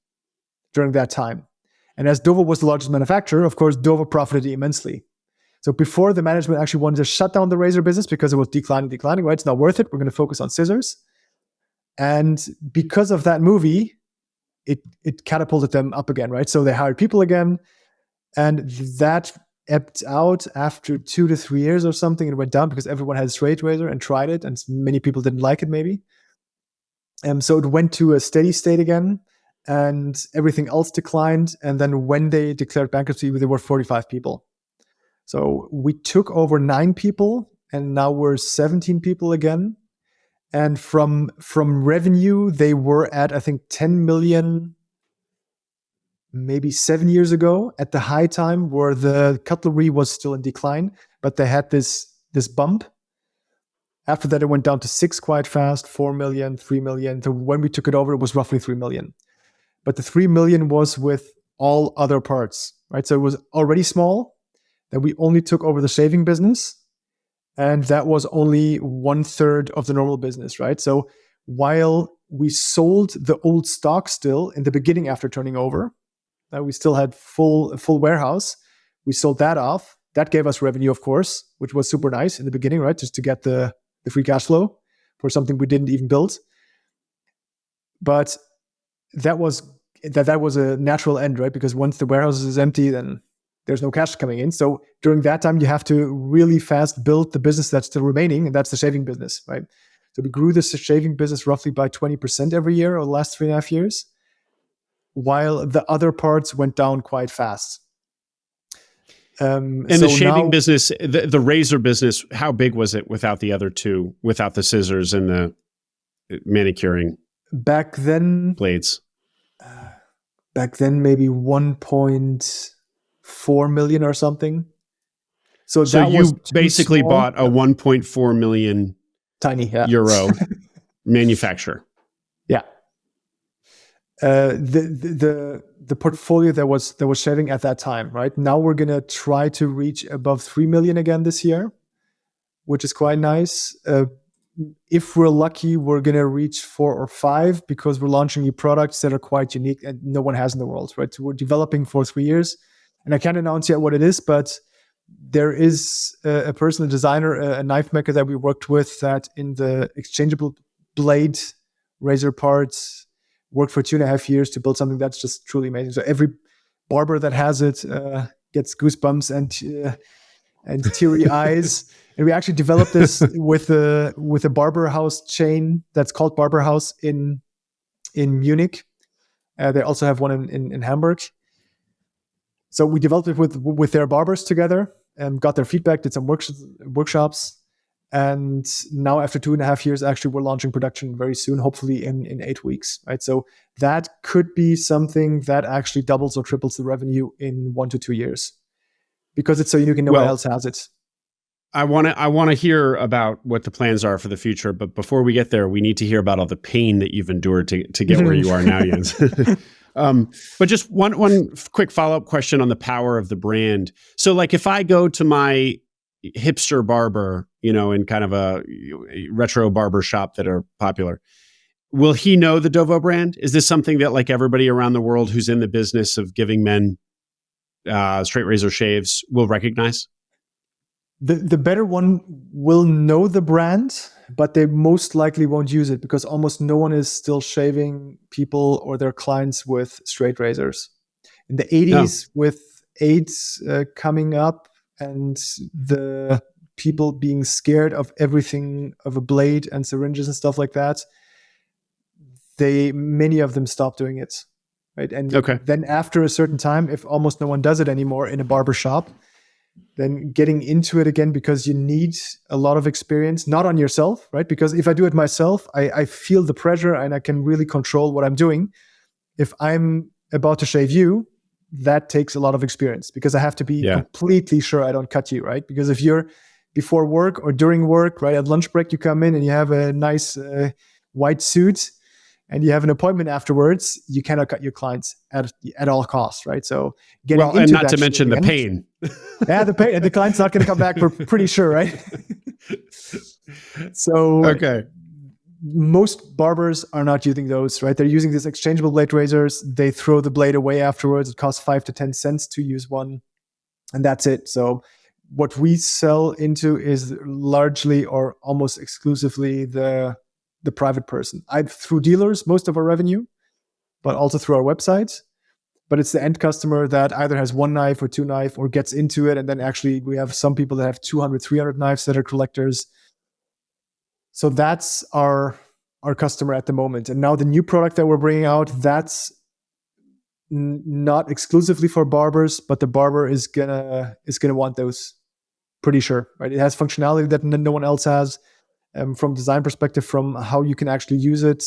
during that time. And as DOVO was the largest manufacturer, of course, DOVO profited immensely. So before, the management actually wanted to shut down the razor business because it was declining, right? It's not worth it. We're going to focus on scissors. And because of that movie, it catapulted them up again, right? So they hired people again, and that ebbed out after 2 to 3 years or something. It went down because everyone had a straight razor and tried it, and many people didn't like it maybe. So it went to a steady state again. and everything else declined. And then when they declared bankruptcy, there were 45 people. So we took over 9 people, and now we're 17 people again. And from revenue, they were at, I think, 10 million, maybe 7 years ago, at the high time where the cutlery was still in decline, but they had this bump. After that, it went down to 6 quite fast, 4 million, 3 million. So when we took it over, it was roughly 3 million. But the 3 million was with all other parts, right? So it was already small. Then we only took over the shaving business. And that was only 1/3 of the normal business, right? So while we sold the old stock still in the beginning after turning over, we still had full warehouse. We sold that off. That gave us revenue, of course, which was super nice in the beginning, right? Just to get the free cash flow for something we didn't even build. But that was a natural end, right? Because once the warehouse is empty, then there's no cash coming in. So during that time, you have to really fast build the business that's still remaining, and that's the shaving business, right? So we grew the shaving business roughly by 20% every year over the last 3.5 years, while the other parts went down quite fast. And so the shaving business, the razor business, how big was it without the other two, without the scissors and the manicuring back then? Blades. Back then, maybe 1.4 million or something. So you basically bought a 1.4 million tiny euro manufacturer. Yeah. The portfolio that was shaving at that time, right? Now we're gonna try to reach above 3 million again this year, which is quite nice. If we're lucky, we're gonna reach 4 or 5 because we're launching new products that are quite unique and no one has in the world, right? So we're developing for 3 years, and I can't announce yet what it is, but there is a person, a designer, a knife maker that we worked with that in the exchangeable blade razor parts worked for 2.5 years to build something that's just truly amazing. So every barber that has it gets goosebumps and teary eyes. And we actually developed this with a barber house chain that's called Barber House in Munich. They also have one in Hamburg. So we developed it with their barbers together and got their feedback, did some workshops. And now after 2.5 years, actually, we're launching production very soon, hopefully in 8 weeks, right? So that could be something that actually doubles or triples the revenue in 1 to 2 years because it's so unique and no one else has it. I want to hear about what the plans are for the future, but before we get there, we need to hear about all the pain that you've endured to get where you are now, Jens. But just one quick follow-up question on the power of the brand. So like if I go to my hipster barber, in kind of a retro barber shop that are popular, will he know the DOVO brand? Is this something that like everybody around the world who's in the business of giving men straight razor shaves will recognize? The better one will know the brand, but they most likely won't use it because almost no one is still shaving people or their clients with straight razors. In the 80s, with AIDS coming up and the people being scared of everything, of a blade and syringes and stuff like that, many of them stopped doing it. Right? And then after a certain time, if almost no one does it anymore in a barber shop, then getting into it again because you need a lot of experience, not on yourself, right? Because if I do it myself, I feel the pressure and I can really control what I'm doing. If I'm about to shave you, that takes a lot of experience because I have to be completely sure I don't cut you, right? Because if you're before work or during work, right, at lunch break, you come in and you have a nice white suit and you have an appointment afterwards, you cannot cut your clients at all costs, right? So getting into and not to mention the pain. Yeah, the pain. The client's not going to come back, we're pretty sure, right? So most barbers are not using those, right? They're using these exchangeable blade razors. They throw the blade away afterwards. It costs 5 to 10 cents to use one, and that's it. So what we sell into is largely or almost exclusively the private person. Through dealers, most of our revenue, but also through our website. But it's the end customer that either has 1 knife or 2 knife or gets into it. And then actually we have some people that have 200, 300 knives that are collectors. So that's our customer at the moment. And now the new product that we're bringing out, that's not exclusively for barbers, but the barber is gonna want those. Pretty sure, right? It has functionality that no one else has. From design perspective, from how you can actually use it,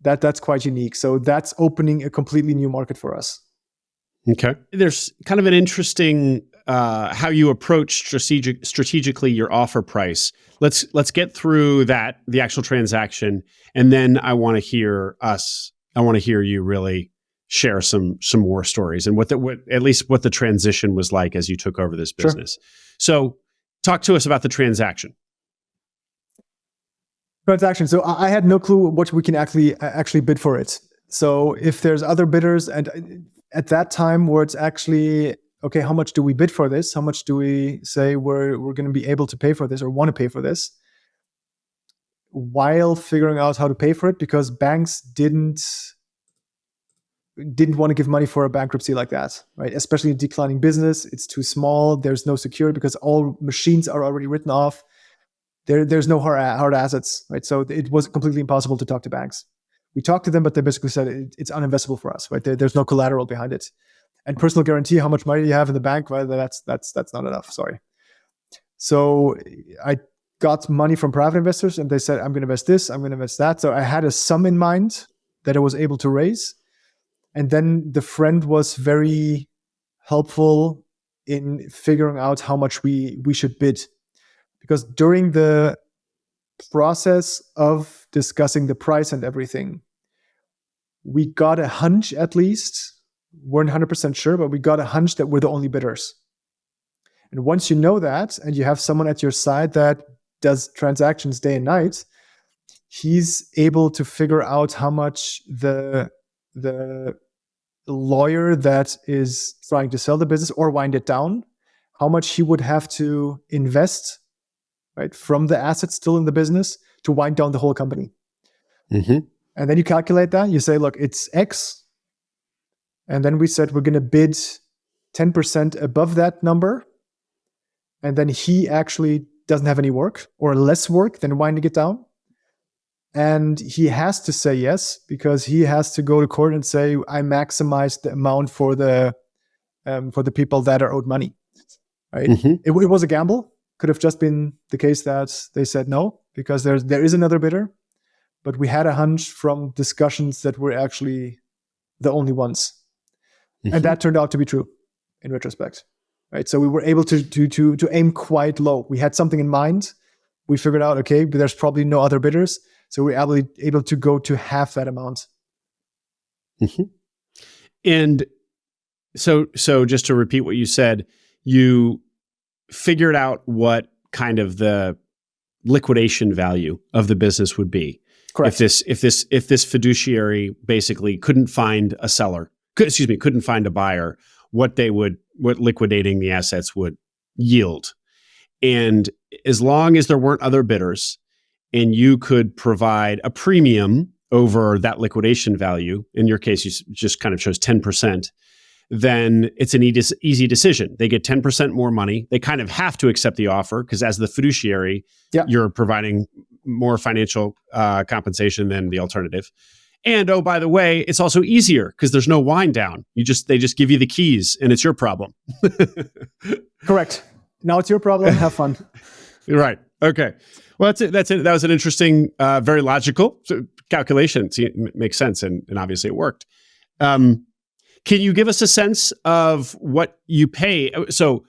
that's quite unique. So that's opening a completely new market for us. Okay. There's kind of an interesting how you approach strategically your offer price. Let's get through that, the actual transaction, and then I want to hear you really share some more stories and what at least what the transition was like as you took over this business. Sure. So talk to us about the transaction. So I had no clue what we can actually bid for it. So if there's other bidders, and at that time where it's actually, okay, how much do we bid for this? How much do we say we're going to be able to pay for this or want to pay for this? While figuring out how to pay for it, because banks didn't want to give money for a bankruptcy like that, right? Especially a declining business. It's too small. There's no security because all machines are already written off. There's no hard assets, right? So it was completely impossible to talk to banks. We talked to them, but they basically said it's uninvestable for us, right? There's no collateral behind it. And personal guarantee, how much money you have in the bank, well, that's not enough, sorry. So I got money from private investors and they said, I'm going to invest this, I'm going to invest that. So I had a sum in mind that I was able to raise. And then the friend was very helpful in figuring out how much we should bid. Because during the process of discussing the price and everything, we got a hunch, at least, weren't 100% sure, but we got a hunch that we're the only bidders. And once you know that, and you have someone at your side that does transactions day and night, he's able to figure out how much the lawyer that is trying to sell the business or wind it down, how much he would have to invest, right, from the assets still in the business to wind down the whole company. Mm-hmm. And then you calculate that. You say, look, it's X. And then we said we're going to bid 10% above that number. And then he actually doesn't have any work or less work than winding it down. And he has to say yes, because he has to go to court and say, I maximized the amount for the people that are owed money. Right? Mm-hmm. It was a gamble. Could have just been the case that they said no, because there is another bidder. But we had a hunch from discussions that we're actually the only ones. Mm-hmm. And that turned out to be true in retrospect. Right? So we were able to aim quite low. We had something in mind. We figured out, okay, but there's probably no other bidders. So we're able to go to half that amount. Mm-hmm. And so just to repeat what you said, you figured out what kind of the liquidation value of the business would be. Correct. If this fiduciary basically couldn't find a seller, couldn't find a buyer, what liquidating the assets would yield. And as long as there weren't other bidders and you could provide a premium over that liquidation value, in your case, you just kind of chose 10%, then it's an easy decision. They get 10% more money. They kind of have to accept the offer because as the fiduciary, you're providing more financial compensation than the alternative. And oh, by the way, it's also easier because there's no wind down. They just give you the keys and it's your problem. Correct. Now it's your problem. Have fun. Right. Okay. Well, that's it. That was an interesting, very logical calculation. It makes sense. And obviously it worked. Can you give us a sense of what you pay? So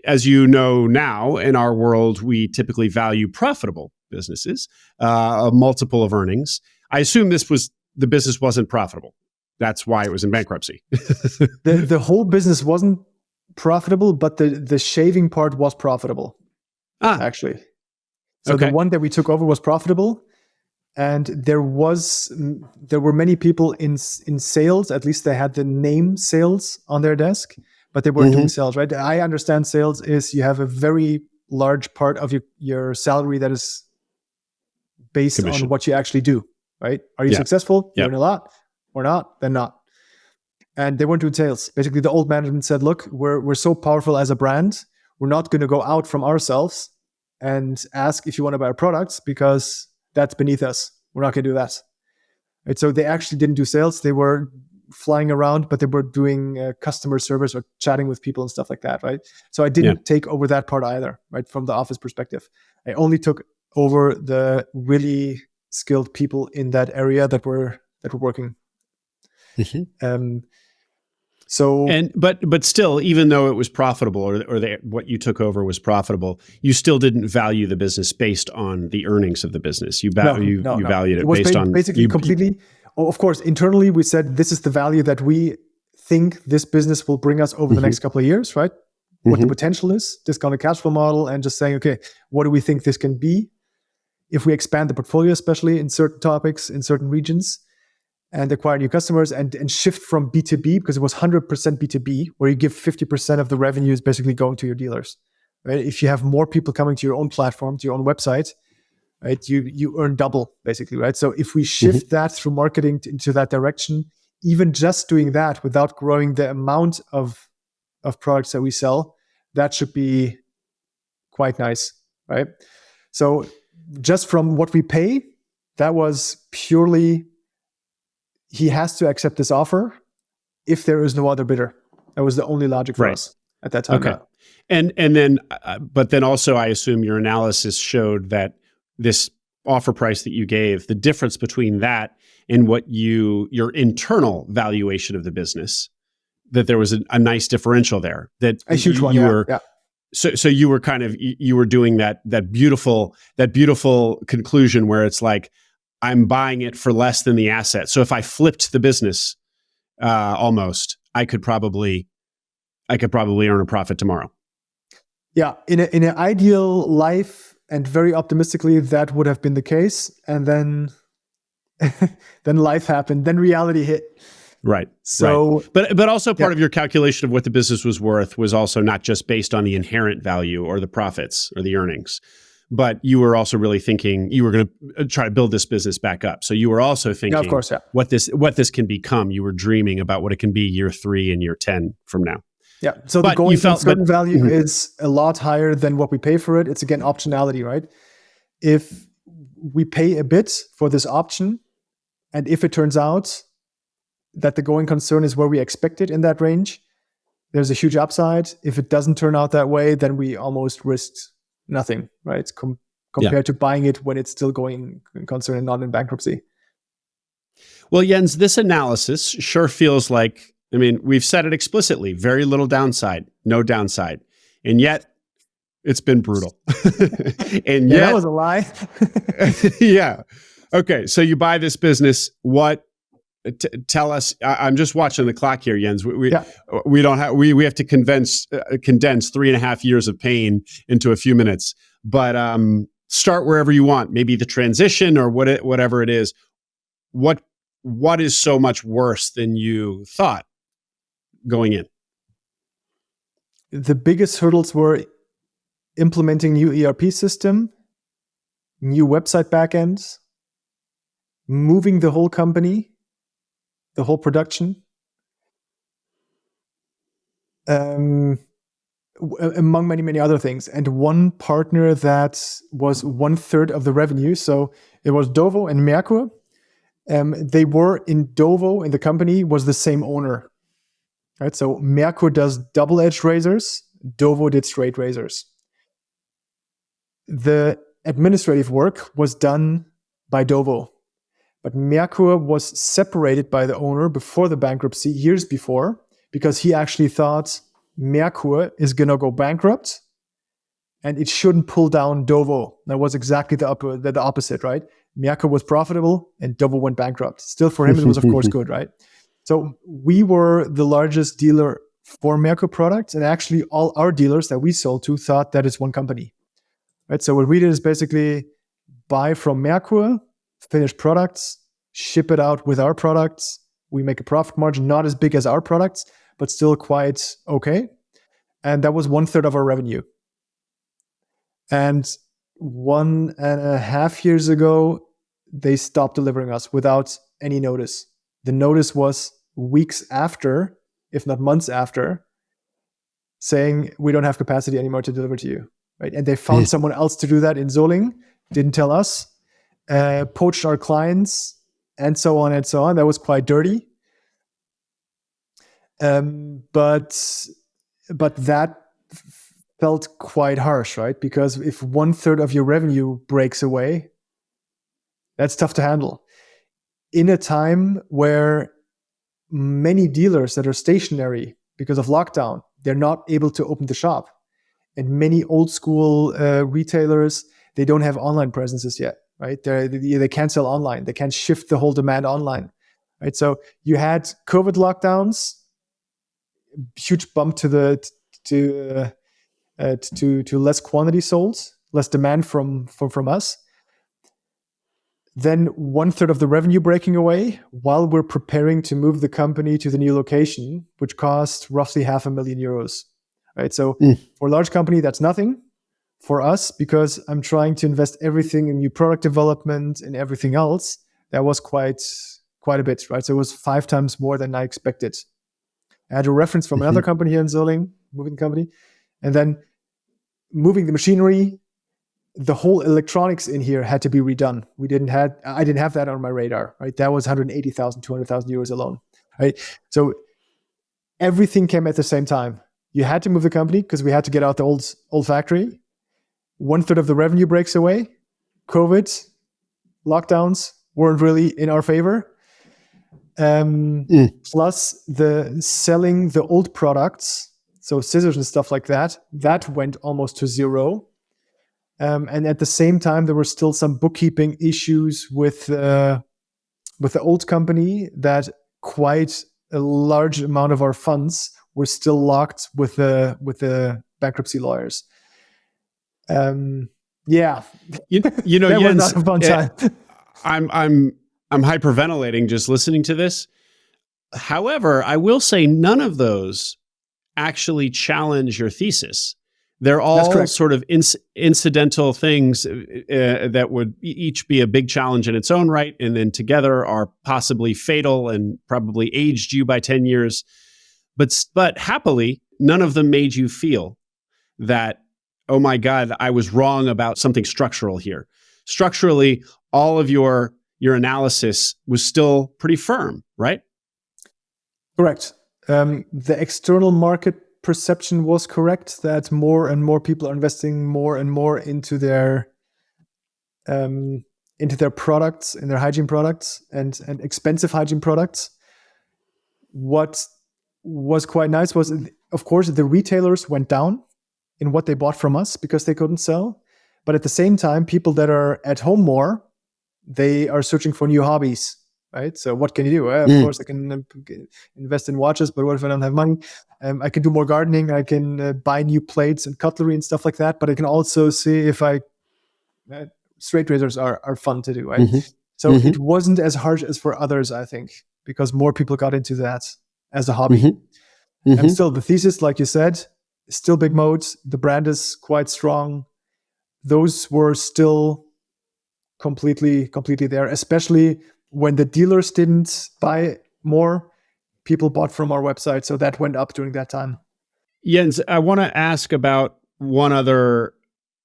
as you know now, in our world, we typically value profitable businesses, a multiple of earnings. I assume the business wasn't profitable. That's why it was in bankruptcy. The whole business wasn't profitable, but the shaving part was profitable, actually. So The one that we took over was profitable. And there were many people in sales. At least they had the name sales on their desk, but they weren't doing sales, right? I understand sales is you have a very large part of your salary that is based on what you actually do, right? Are you successful? You earn a lot, or not? Then not. And they weren't doing sales. Basically, the old management said, "Look, we're so powerful as a brand. We're not going to go out from ourselves and ask if you want to buy our products because that's beneath us. We're not going to do that." Right? So they actually didn't do sales. They were flying around, but they were doing customer service or chatting with people and stuff like that, right? So I didn't take over that part either, right? From the office perspective, I only took over the really skilled people in that area that were working. But still, even though it was profitable, or what you took over was profitable, you still didn't value the business based on the earnings of the business. You valued it based on basically completely. Of course, internally we said this is the value that we think this business will bring us over the next couple of years, right? What the potential is, discounted cash flow model, and just saying, okay, what do we think this can be if we expand the portfolio, especially in certain topics, in certain regions, and acquire new customers and shift from B2B, because it was 100% B2B, where you give 50% of the revenues basically going to your dealers, right? If you have more people coming to your own platform, to your own website, right, you earn double, basically, right? So if we shift that through marketing into that direction, even just doing that without growing the amount of products that we sell, that should be quite nice, right? So just from what we pay, that was purely, he has to accept this offer if there is no other bidder. That was the only logic for us at that time. Okay. And then, but then also I assume your analysis showed that this offer price that you gave, the difference between that and what your internal valuation of the business, that there was a nice differential there. That a huge one. So you were kind of, you were doing that beautiful conclusion where it's like, I'm buying it for less than the asset. So if I flipped the business, almost, I could probably earn a profit tomorrow. Yeah, in an ideal life, and very optimistically, that would have been the case. And then, then life happened. Then reality hit. Right. So, but also part of your calculation of what the business was worth was also not just based on the inherent value or the profits or the earnings, but you were also really thinking you were going to try to build this business back up. So you were also thinking, of course, what this can become. You were dreaming about what it can be year 3 and year 10 from now. Yeah. So the going concern value is a lot higher than what we pay for it. It's again optionality, right? If we pay a bit for this option, and if it turns out that the going concern is where we expect it in that range, there's a huge upside. If it doesn't turn out that way, then we almost risked nothing, right? Compared to buying it when it's still going concern and not in bankruptcy. Well, Jens, this analysis sure feels like, I mean, we've said it explicitly, very little downside, no downside. And yet it's been brutal. And yet, that was a lie. Yeah. Okay. So you buy this business. Tell us, I'm just watching the clock here, Jens. We have to condense 3.5 years of pain into a few minutes, but start wherever you want, maybe the transition or whatever it is. What is so much worse than you thought going in? The biggest hurdles were implementing new ERP system, new website backends, moving the whole company, the whole production, among many, many other things. And one partner that was 1/3 of the revenue. So it was DOVO and Merkur. They were in DOVO, in the company, was the same owner. Right? So Merkur does double-edged razors, DOVO did straight razors. The administrative work was done by DOVO. But Merkur was separated by the owner before the bankruptcy, years before, because he actually thought Merkur is going to go bankrupt and it shouldn't pull down DOVO. That was exactly the opposite, right? Merkur was profitable and DOVO went bankrupt. Still for him, it was of course good, right? So we were the largest dealer for Merkur products, and actually all our dealers that we sold to thought that is one company, right? So what we did is basically buy from Merkur, finished products, ship it out with our products. We make a profit margin, not as big as our products, but still quite okay. And that was 1/3 of our revenue. And 1.5 years ago, they stopped delivering us without any notice. The notice was weeks after, if not months after, saying we don't have capacity anymore to deliver to you. Right? And they found someone else to do that in Solingen, didn't tell us. Poached our clients, and so on and so on. That was quite dirty. But that felt quite harsh, right? Because if 1/3 of your revenue breaks away, that's tough to handle. In a time where many dealers that are stationary because of lockdown, they're not able to open the shop. And many old school retailers, they don't have online presences yet, right? They can't sell online. They can't shift the whole demand online, right? So you had COVID lockdowns, huge bump to less quantity sold, less demand from us. Then 1/3 of the revenue breaking away while we're preparing to move the company to the new location, which cost roughly €500,000. Right. So for a large company, that's nothing. For us, because I'm trying to invest everything in new product development and everything else, that was quite a bit, right? So it was 5 times more than I expected. I had a reference from another company here in Zolling, moving company, and then moving the machinery, the whole electronics in here had to be redone. I didn't have that on my radar, right? That was 180,000, 200,000 euros alone, right? So everything came at the same time. You had to move the company because we had to get out the old factory. 1/3 of the revenue breaks away. COVID, lockdowns weren't really in our favor. Plus the selling the old products, so scissors and stuff like that went almost to zero. And at the same time, there were still some bookkeeping issues with the old company that quite a large amount of our funds were still locked with the bankruptcy lawyers. Yeah, you know, that Jens, was not a fun time. I'm hyperventilating just listening to this. However, I will say none of those actually challenge your thesis. They're all sort of incidental things that would each be a big challenge in its own right, and then together are possibly fatal and probably aged you by 10 years. But happily, none of them made you feel that, oh my God, I was wrong about something structural here. Structurally, all of your analysis was still pretty firm, right? Correct. The external market perception was correct that more and more people are investing more and more into their products, in their hygiene products and expensive hygiene products. What was quite nice was, of course, the retailers went down in what they bought from us because they couldn't sell. But at the same time, people that are at home more, they are searching for new hobbies, right? So what can you do? Of course, I can invest in watches, but what if I don't have money? I can do more gardening. I can buy new plates and cutlery and stuff like that. But I can also see if straight razors are fun to do, right? So it wasn't as harsh as for others, I think, because more people got into that as a hobby. And still, the thesis, like you said, still big modes. The brand is quite strong. Those were still completely there, especially when the dealers didn't buy more, people bought from our website. So that went up during that time. Jens, I want to ask about one other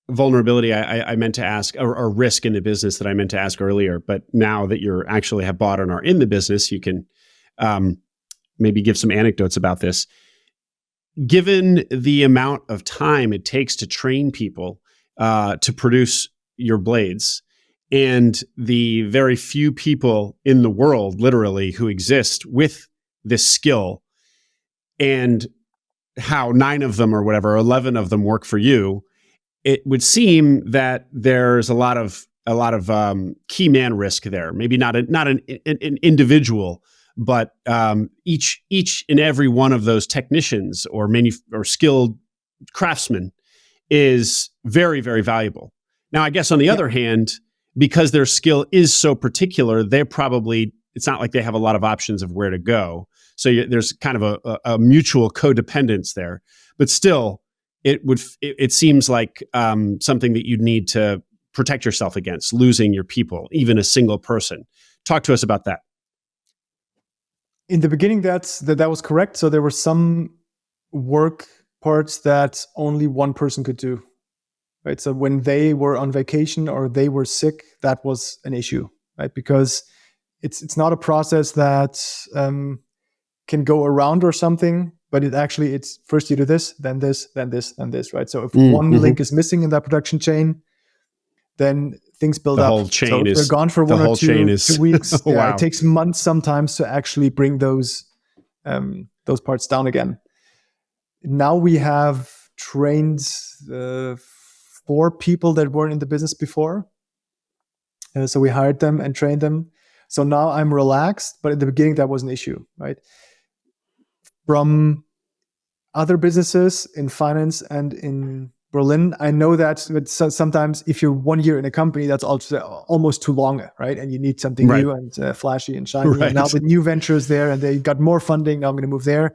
vulnerability I meant to ask, or risk in the business that I meant to ask earlier. But now that you actually have bought and are in the business, you can maybe give some anecdotes about this. Given the amount of time it takes to train people to produce your blades, and the very few people in the world, literally, who exist with this skill, and how 9 of them or whatever, 11 of them work for you, it would seem that there's a lot of key man risk there. Maybe not an individual, but each and every one of those technicians or skilled craftsmen is very, very valuable. Now, I guess on the other hand, because their skill is so particular, it's not like they have a lot of options of where to go. So there's kind of a mutual codependence there. But still, it seems like something that you need to protect yourself against, losing your people, even a single person. Talk to us about that. In the beginning, that was correct. So there were some work parts that only one person could do. Right. So when they were on vacation or they were sick, that was an issue, right? Because it's not a process that can go around or something, but it's first you do this, then this, then this, then this, right? So if one link is missing in that production chain, then things build the up. whole chain so if is they're gone for the 1 whole or chain 2 is weeks. oh, wow. It takes months sometimes to actually bring those parts down again. Now we have trained 4 people that weren't in the business before. So we hired them and trained them. So now I'm relaxed, but at the beginning that was an issue, right? From other businesses in finance and in Berlin, I know that sometimes if you're 1 year in a company, that's also almost too long, right? And you need something new and flashy and shiny. Right. And now the new ventures there, and they got more funding. Now I'm going to move there.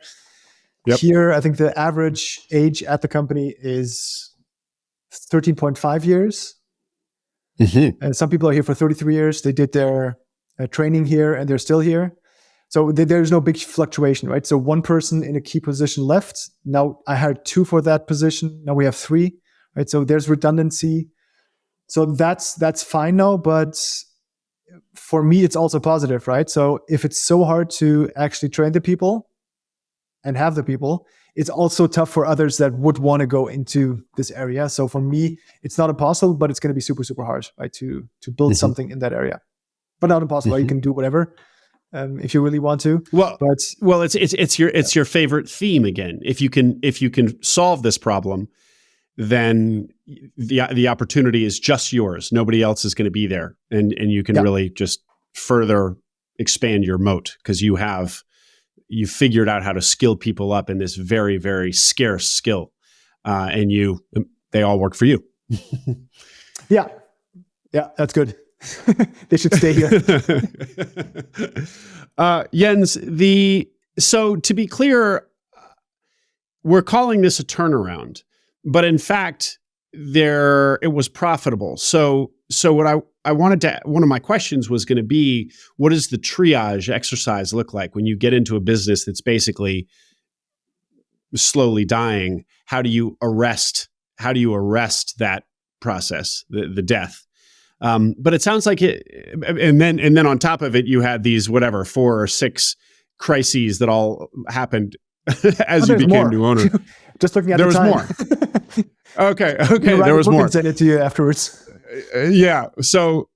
Yep. Here, I think the average age at the company is 13.5 years. And some people are here for 33 years. They did their training here and they're still here. So there's no big fluctuation, right? So 1 person in a key position left. Now I hired 2 for that position. Now we have 3, right? So there's redundancy. So that's fine now, but for me, it's also positive, right? So if it's so hard to actually train the people and have the people, it's also tough for others that would want to go into this area. So for me, it's not impossible, but it's going to be super, super hard, right? To build something in that area, but not impossible. You can do whatever. If you really want to. Well, it's your favorite theme again. If you can solve this problem, then the opportunity is just yours. Nobody else is going to be there, and you can really just further expand your moat because you figured out how to skill people up in this very, very scarce skill, and they all work for you. Yeah, that's good. They should stay here. Jens, so to be clear, we're calling this a turnaround, but in fact, it was profitable. So what I wanted to, one of my questions was going to be, what does the triage exercise look like when you get into a business that's basically slowly dying? How do you arrest that process, the death? But it sounds like it, and then on top of it, you had these 4 or 6 crises that all happened as you became new owner. Just looking at there the time. Was more. Okay, there was more. Send it to you afterwards. Yeah. So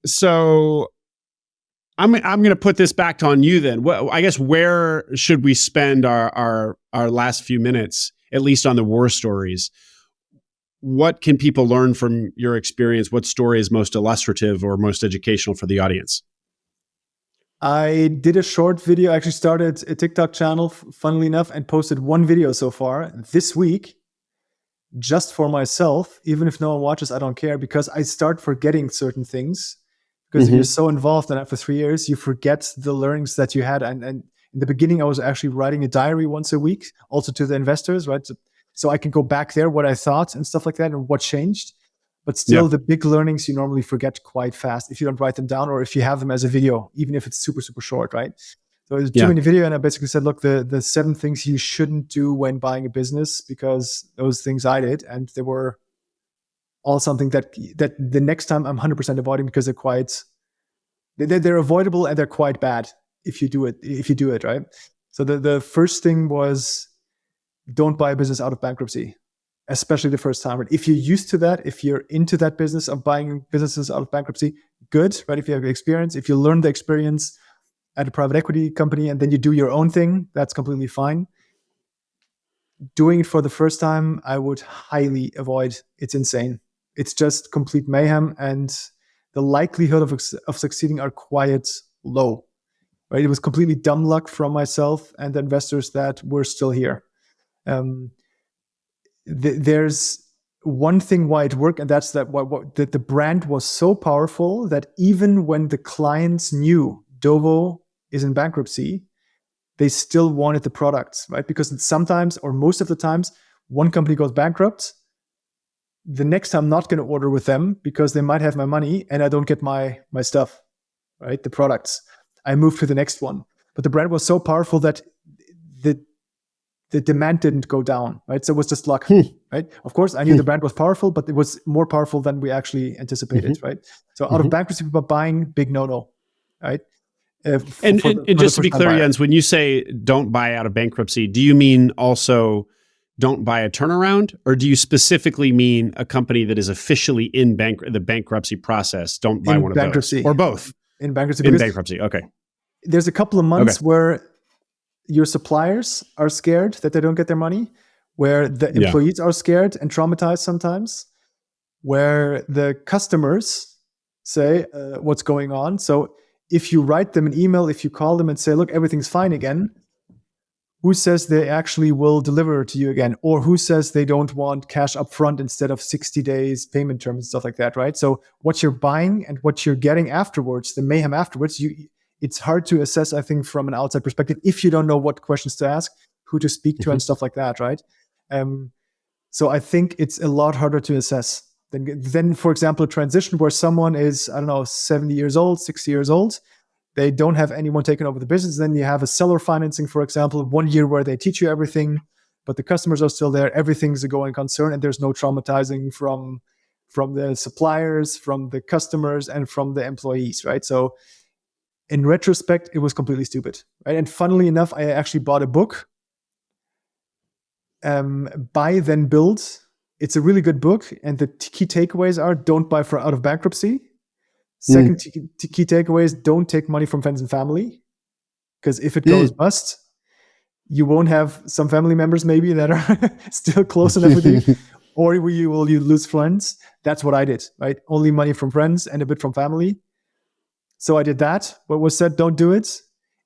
I'm going to put this back on you then. Well, I guess where should we spend our last few minutes, at least on the war stories? What can people learn from your experience? What story is most illustrative or most educational for the audience? I did a short video. I actually started a TikTok channel, funnily enough, and posted 1 video so far this week, just for myself. Even if no one watches, I don't care, because I start forgetting certain things. Because if you're so involved, and after 3 years, you forget the learnings that you had. And in the beginning, I was actually writing a diary once a week, also to the investors, right? So I can go back there, what I thought and stuff like that, and what changed. But still, the big learnings you normally forget quite fast if you don't write them down, or if you have them as a video, even if it's super, super short, right? So there's too many video, and I basically said, look, the 7 things you shouldn't do when buying a business, because those things I did, and they were all something that the next time I'm 100% avoiding, because they're avoidable and they're quite bad if you do it, right? So the first thing was, don't buy a business out of bankruptcy, especially the first time. If you're used to that, if you're into that business of buying businesses out of bankruptcy, good, right? If you have experience, if you learn the experience at a private equity company and then you do your own thing, that's completely fine. Doing it for the first time, I would highly avoid. It's insane. It's just complete mayhem, and the likelihood of succeeding are quite low, right? It was completely dumb luck from myself and the investors that were still here. There's one thing why it worked, and that's that the brand was so powerful that even when the clients knew DOVO is in bankruptcy, they still wanted the products, right? Because sometimes, or most of the times, one company goes bankrupt. The next time I'm not going to order with them because they might have my money and I don't get my stuff, right? The products. I move to the next one. But the brand was so powerful that the demand didn't go down, right? So it was just luck, right? Of course, I knew the brand was powerful, but it was more powerful than we actually anticipated, right? So out of bankruptcy, people buying, big no-no, right? And for just the to be first-time clear, buyer. Jens, when you say don't buy out of bankruptcy, do you mean also don't buy a turnaround, or do you specifically mean a company that is officially in the bankruptcy process? Don't buy In one of those, bankruptcy. or both In bankruptcy, in because bankruptcy. Okay. there's a couple of Okay. months where your suppliers are scared that they don't get their money, where the employees are scared and traumatized sometimes, where the customers say what's going on. So if you write them an email, if you call them and say, look, everything's fine again, who says they actually will deliver to you again? Or who says they don't want cash up front instead of 60 days payment terms and stuff like that, right? So what you're buying and what you're getting afterwards, the mayhem afterwards, it's hard to assess, I think, from an outside perspective, if you don't know what questions to ask, who to speak to and stuff like that, right? So I think it's a lot harder to assess than, for example, a transition where someone is, I don't know, 70 years old, 60 years old. They don't have anyone taking over the business. Then you have a seller financing, for example, 1 year where they teach you everything, but the customers are still there. Everything's a going concern, and there's no traumatizing from the suppliers, from the customers, and from the employees, right? So in retrospect, it was completely stupid, right? And funnily enough, I actually bought a book, Buy Then Build. It's a really good book, and the key takeaways are: don't buy out of bankruptcy. Second key takeaway is don't take money from friends and family, because if it goes bust, you won't have some family members maybe that are still close enough with you, or you lose friends. That's what I did, right? Only money from friends and a bit from family. So I did that. What was said, don't do it.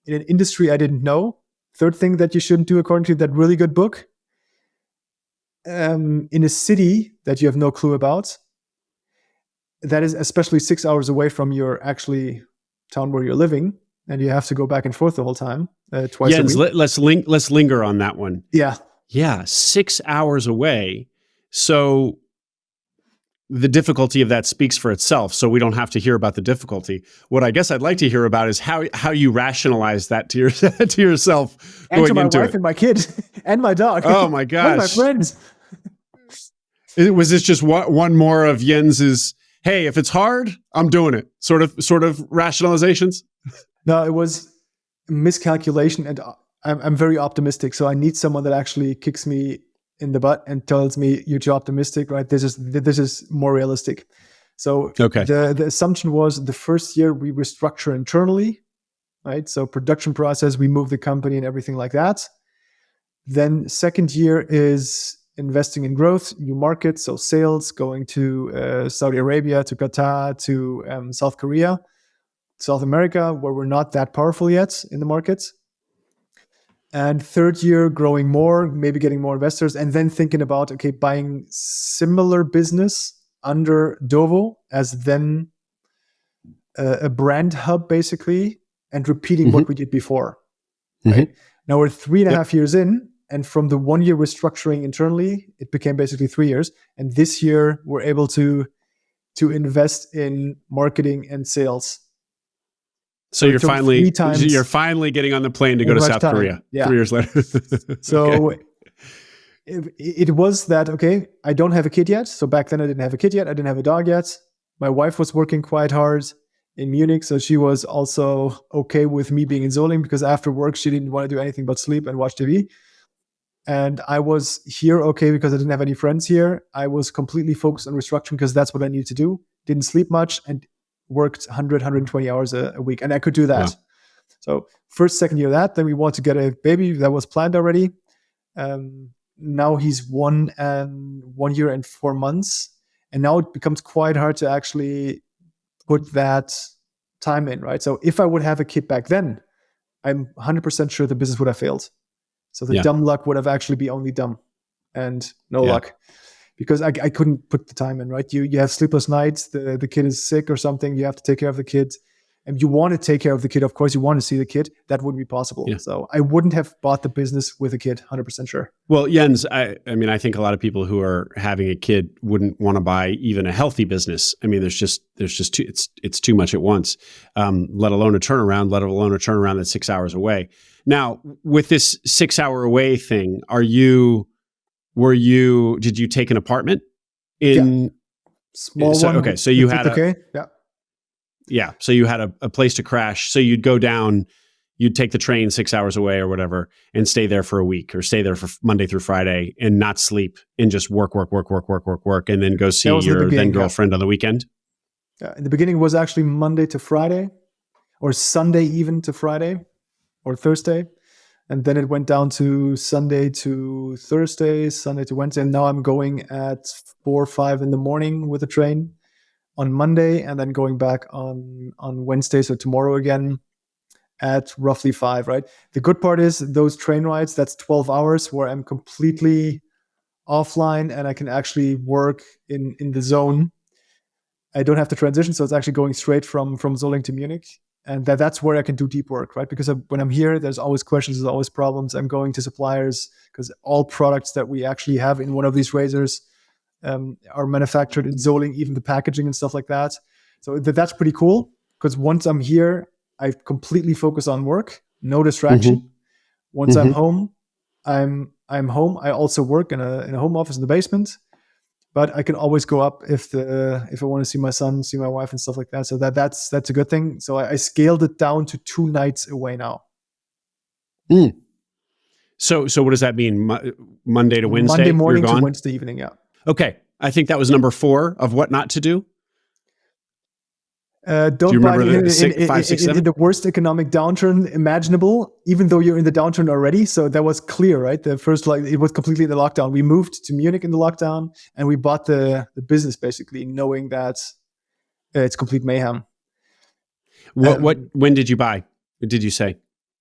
In an industry I didn't know. Third thing that you shouldn't do, according to that really good book, in a city that you have no clue about, that is especially 6 hours away from your actually town where you're living, and you have to go back and forth the whole time, twice Jens, a week. let's linger on that one. Yeah, 6 hours away. So the difficulty of that speaks for itself. So we don't have to hear about the difficulty. What I guess I'd like to hear about is how you rationalize that to yourself, and to my into wife it. and my kid and my dog. Oh my gosh! And my friends. Was this just one more of Jens's? Hey, if it's hard, I'm doing it. Sort of rationalizations. No, it was miscalculation, and I'm very optimistic. So I need someone that actually kicks me in the butt and tells me you're too optimistic, right? This is more realistic. So the assumption was the first year we restructure internally, right? So production process, we move the company and everything like that. Then second year is investing in growth, new markets, so sales, going to Saudi Arabia, to Qatar, to South Korea, South America, where we're not that powerful yet in the markets. And third year, growing more, maybe getting more investors, and then thinking about, okay, buying similar business under DOVO as then a brand hub, basically, and repeating what we did before. Right? Now we're 3.5 years in, and from the 1 year restructuring internally, it became basically 3 years. And this year, we're able to invest in marketing and sales. So you're finally getting on the plane to go to South Korea 3 years later. So it was that, okay, I don't have a kid yet. So back then I didn't have a kid yet. I didn't have a dog yet. My wife was working quite hard in Munich. So she was also okay with me being in Solingen, because after work, she didn't want to do anything but sleep and watch TV. And I was here, okay, because I didn't have any friends here. I was completely focused on restructuring because that's what I needed to do. Didn't sleep much and worked 120 hours a week. And I could do that. Wow. So second year of that, then we want to get a baby. That was planned already. Now he's 1 year and 4 months. And now it becomes quite hard to actually put that time in, right? So if I would have a kid back then, I'm 100% sure the business would have failed. So the dumb luck would have actually be only dumb and no luck, because I couldn't put the time in, right? You have sleepless nights, the kid is sick or something, you have to take care of the kid. And you want to take care of the kid, of course, you want to see the kid. That wouldn't be possible. Yeah. So I wouldn't have bought the business with a kid, 100% sure. Well, Jens, I mean, I think a lot of people who are having a kid wouldn't want to buy even a healthy business. I mean, there's just too, it's too much at once, let alone a turnaround that's 6 hours away. Now, with this 6 hour away thing, did you take an apartment in small one? Okay. So you had okay. Yeah. Yeah. So you had a place to crash. So you'd go down, you'd take the train 6 hours away or whatever and stay there for a week or stay there for Monday through Friday and not sleep and just work, and then go see your then girlfriend on the weekend. In the beginning, it was actually Monday to Friday or Sunday even to Friday or Thursday. And then it went down to Sunday to Thursday, Sunday to Wednesday. And now I'm going at 4 or 5 in the morning with a train on Monday and then going back on Wednesday. So tomorrow again at roughly 5, right? The good part is those train rides, that's 12 hours where I'm completely offline and I can actually work in the zone. I don't have to transition. So it's actually going straight from Solingen to Munich. And that's where I can do deep work, right? Because when I'm here, there's always questions, there's always problems. I'm going to suppliers because all products that we actually have in one of these razors are manufactured in Solingen, even the packaging and stuff like that. So that's pretty cool because once I'm here, I completely focus on work, no distraction. Mm-hmm. Once I'm home, I'm home. I also work in a home office in the basement, but I can always go up if I want to see my son, see my wife, and stuff like that. So that's a good thing. So I scaled it down to 2 nights away now. Mm. So what does that mean? Monday to Wednesday? Monday morning you're gone? to Wednesday evening. Yeah. Okay, I think that was number 4 of what not to do. Do you remember in the worst economic downturn imaginable, even though you're in the downturn already. So that was clear, right? The first, it was completely in the lockdown. We moved to Munich in the lockdown and we bought the business basically knowing that it's complete mayhem. When did you buy? What did you say?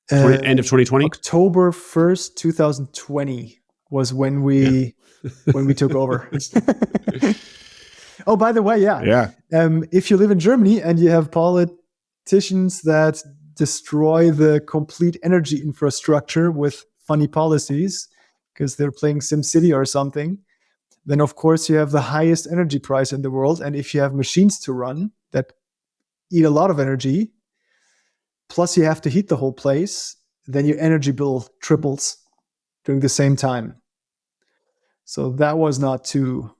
End of 2020? October 1st, 2020 was when we took over. Oh, by the way, yeah. If you live in Germany and you have politicians that destroy the complete energy infrastructure with funny policies because they're playing SimCity or something, then of course you have the highest energy price in the world. And if you have machines to run that eat a lot of energy, plus you have to heat the whole place, then your energy bill triples during the same time. So that was not too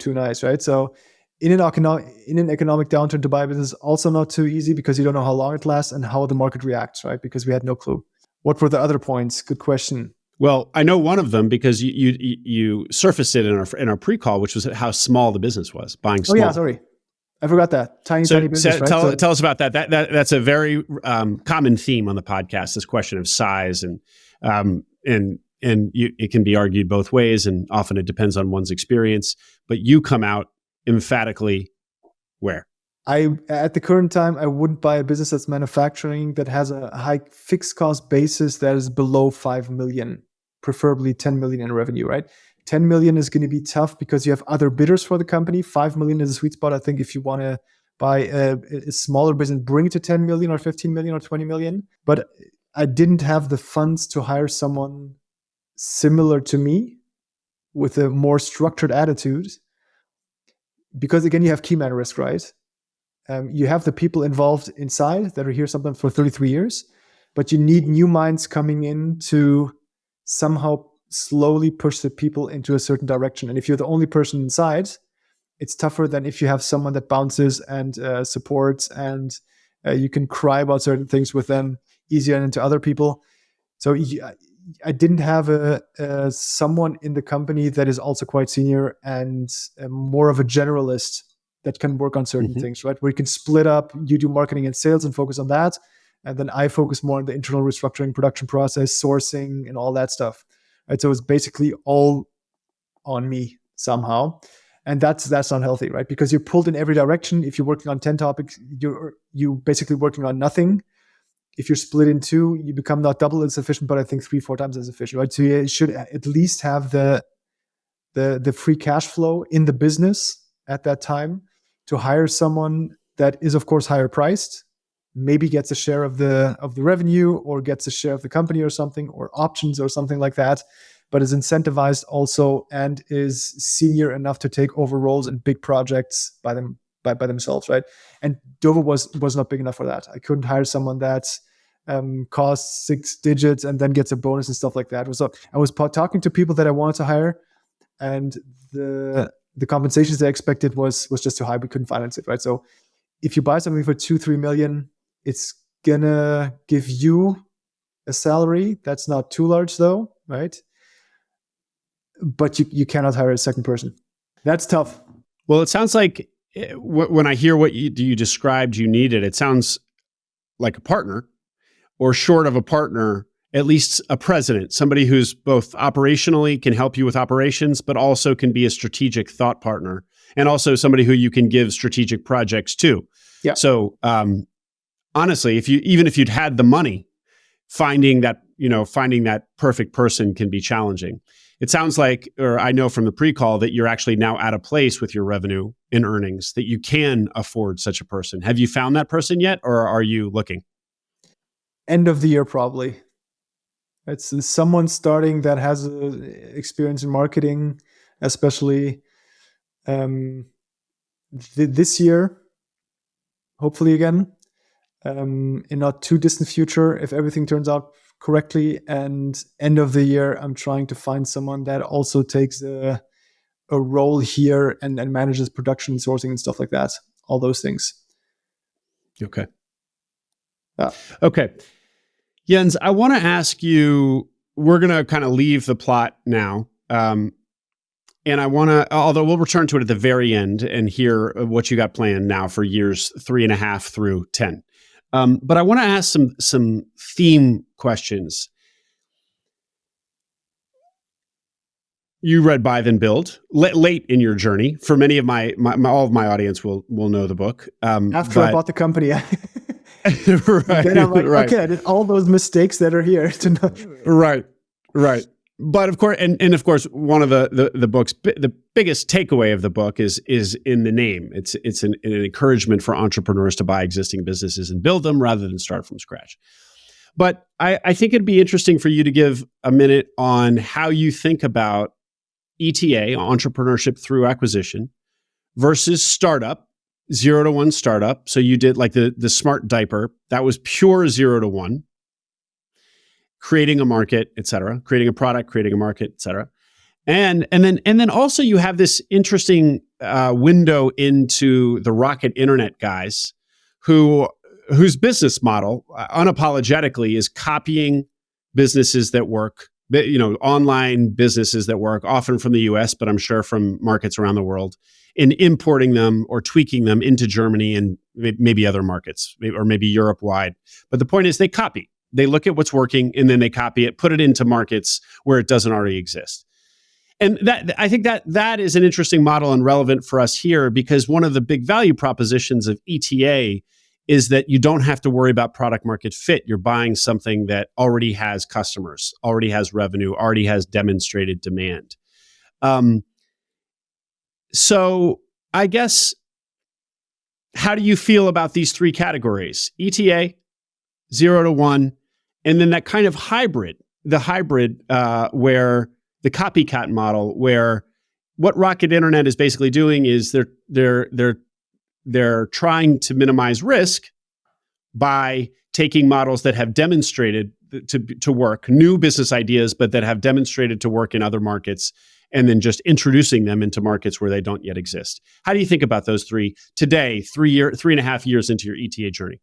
nice, right? So in an economic downturn to buy business is also not too easy because you don't know how long it lasts and how the market reacts, right? Because we had no clue. What were the other points? Good question. Well, I know one of them because you surfaced it in our pre-call, which was how small the business was, buying small. Oh yeah, sorry. I forgot that. Tiny business, right? Tell us about that. That's a very common theme on the podcast, this question of size it can be argued both ways, and often it depends on one's experience. But you come out emphatically where? At the current time, I wouldn't buy a business that's manufacturing that has a high fixed cost basis that is below 5 million, preferably 10 million in revenue, right? 10 million is going to be tough because you have other bidders for the company. 5 million is a sweet spot. I think if you want to buy a smaller business, bring it to 10 million or 15 million or 20 million. But I didn't have the funds to hire someone similar to me with a more structured attitude because again you have key man risk, right? You have the people involved inside that are here sometimes for 33 years, but you need new minds coming in to somehow slowly push the people into a certain direction. And if you're the only person inside, it's tougher than if you have someone that bounces and supports and you can cry about certain things with them easier than to other people. So I didn't have someone in the company that is also quite senior and more of a generalist that can work on certain things, right? Where you can split up, you do marketing and sales and focus on that. And then I focus more on the internal restructuring, production process, sourcing, and all that stuff. Right? So it's basically all on me somehow. And that's not healthy, right? Because you're pulled in every direction. If you're working on 10 topics, you're basically working on nothing. If you're split in 2, you become not double as efficient, but I think 3-4 times as efficient, right? So you should at least have the free cash flow in the business at that time to hire someone that is, of course, higher priced, maybe gets a share of the revenue or gets a share of the company or something, or options or something like that, but is incentivized also and is senior enough to take over roles in big projects by themselves, right? And DOVO was not big enough for that. I couldn't hire someone that costs 6 digits and then gets a bonus and stuff like that. So I was talking to people that I wanted to hire, and the compensations they expected was just too high. We couldn't finance it, right? So if you buy something for 2-3 million, it's gonna give you a salary that's not too large though, right? But you cannot hire a second person. That's tough. Well, it sounds like when I hear what you described you needed, it sounds like a partner, or short of a partner, at least a president, somebody who's both operationally can help you with operations, but also can be a strategic thought partner, and also somebody who you can give strategic projects to. Yeah. So honestly, even if you'd had the money, finding that perfect person can be challenging. It sounds like, or I know from the pre-call, that you're actually now at a place with your revenue and earnings that you can afford such a person. Have you found that person yet, or are you looking? End of the year, probably. It's someone starting that has experience in marketing, especially this year, hopefully again, in not too distant future, if everything turns out correctly. And end of the year, I'm trying to find someone that also takes a role here and manages production, sourcing, and stuff like that. All those things. Okay. Okay. Jens, I want to ask you, we're going to kind of leave the plot now. And I want to, although we'll return to it at the very end and hear what you got planned now for years 3.5 through 10. But I want to ask some theme questions. You read Buy Then Build late in your journey. For many of my all of my audience will know the book. After I bought the company, right, then I'm like, right. okay, I did all those mistakes that are here to know. Right. But of course, and of course, one of the book's the biggest takeaway of the book is in the name. It's an encouragement for entrepreneurs to buy existing businesses and build them rather than start from scratch. But I think it'd be interesting for you to give a minute on how you think about ETA, entrepreneurship through acquisition, versus startup, 0 to 1 startup. So you did like the smart diaper, that was pure 0 to 1. Creating a market, et cetera, creating a product, creating a market, et cetera. And then also you have this interesting window into the rocket internet guys whose business model unapologetically is copying businesses that work, online businesses that work, often from the US, but I'm sure from markets around the world, and importing them or tweaking them into Germany and maybe other markets, or maybe Europe wide. But the point is they copy. They look at what's working and then they copy it, put it into markets where it doesn't already exist. And I think that is an interesting model and relevant for us here, because one of the big value propositions of ETA is that you don't have to worry about product market fit. You're buying something that already has customers, already has revenue, already has demonstrated demand. So I guess, how do you feel about these three categories? ETA, 0 to 1, and then that kind of hybrid, where the copycat model, where what Rocket Internet is basically doing is they're trying to minimize risk by taking models that have demonstrated to work, new business ideas, but that have demonstrated to work in other markets, and then just introducing them into markets where they don't yet exist. How do you think about those three today, 3.5 years into your ETA journey?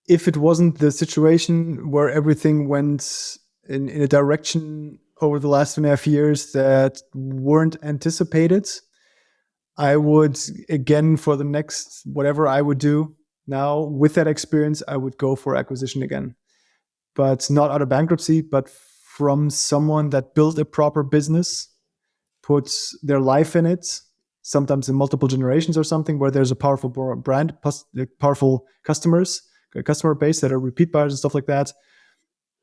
If it wasn't the situation where everything went in a direction over the last 2.5 years that weren't anticipated, I would, again, for the next whatever I would do now with that experience, I would go for acquisition again. But not out of bankruptcy, but from someone that built a proper business, puts their life in it, sometimes in multiple generations or something, where there's a powerful brand, powerful customers, a customer base that are repeat buyers and stuff like that,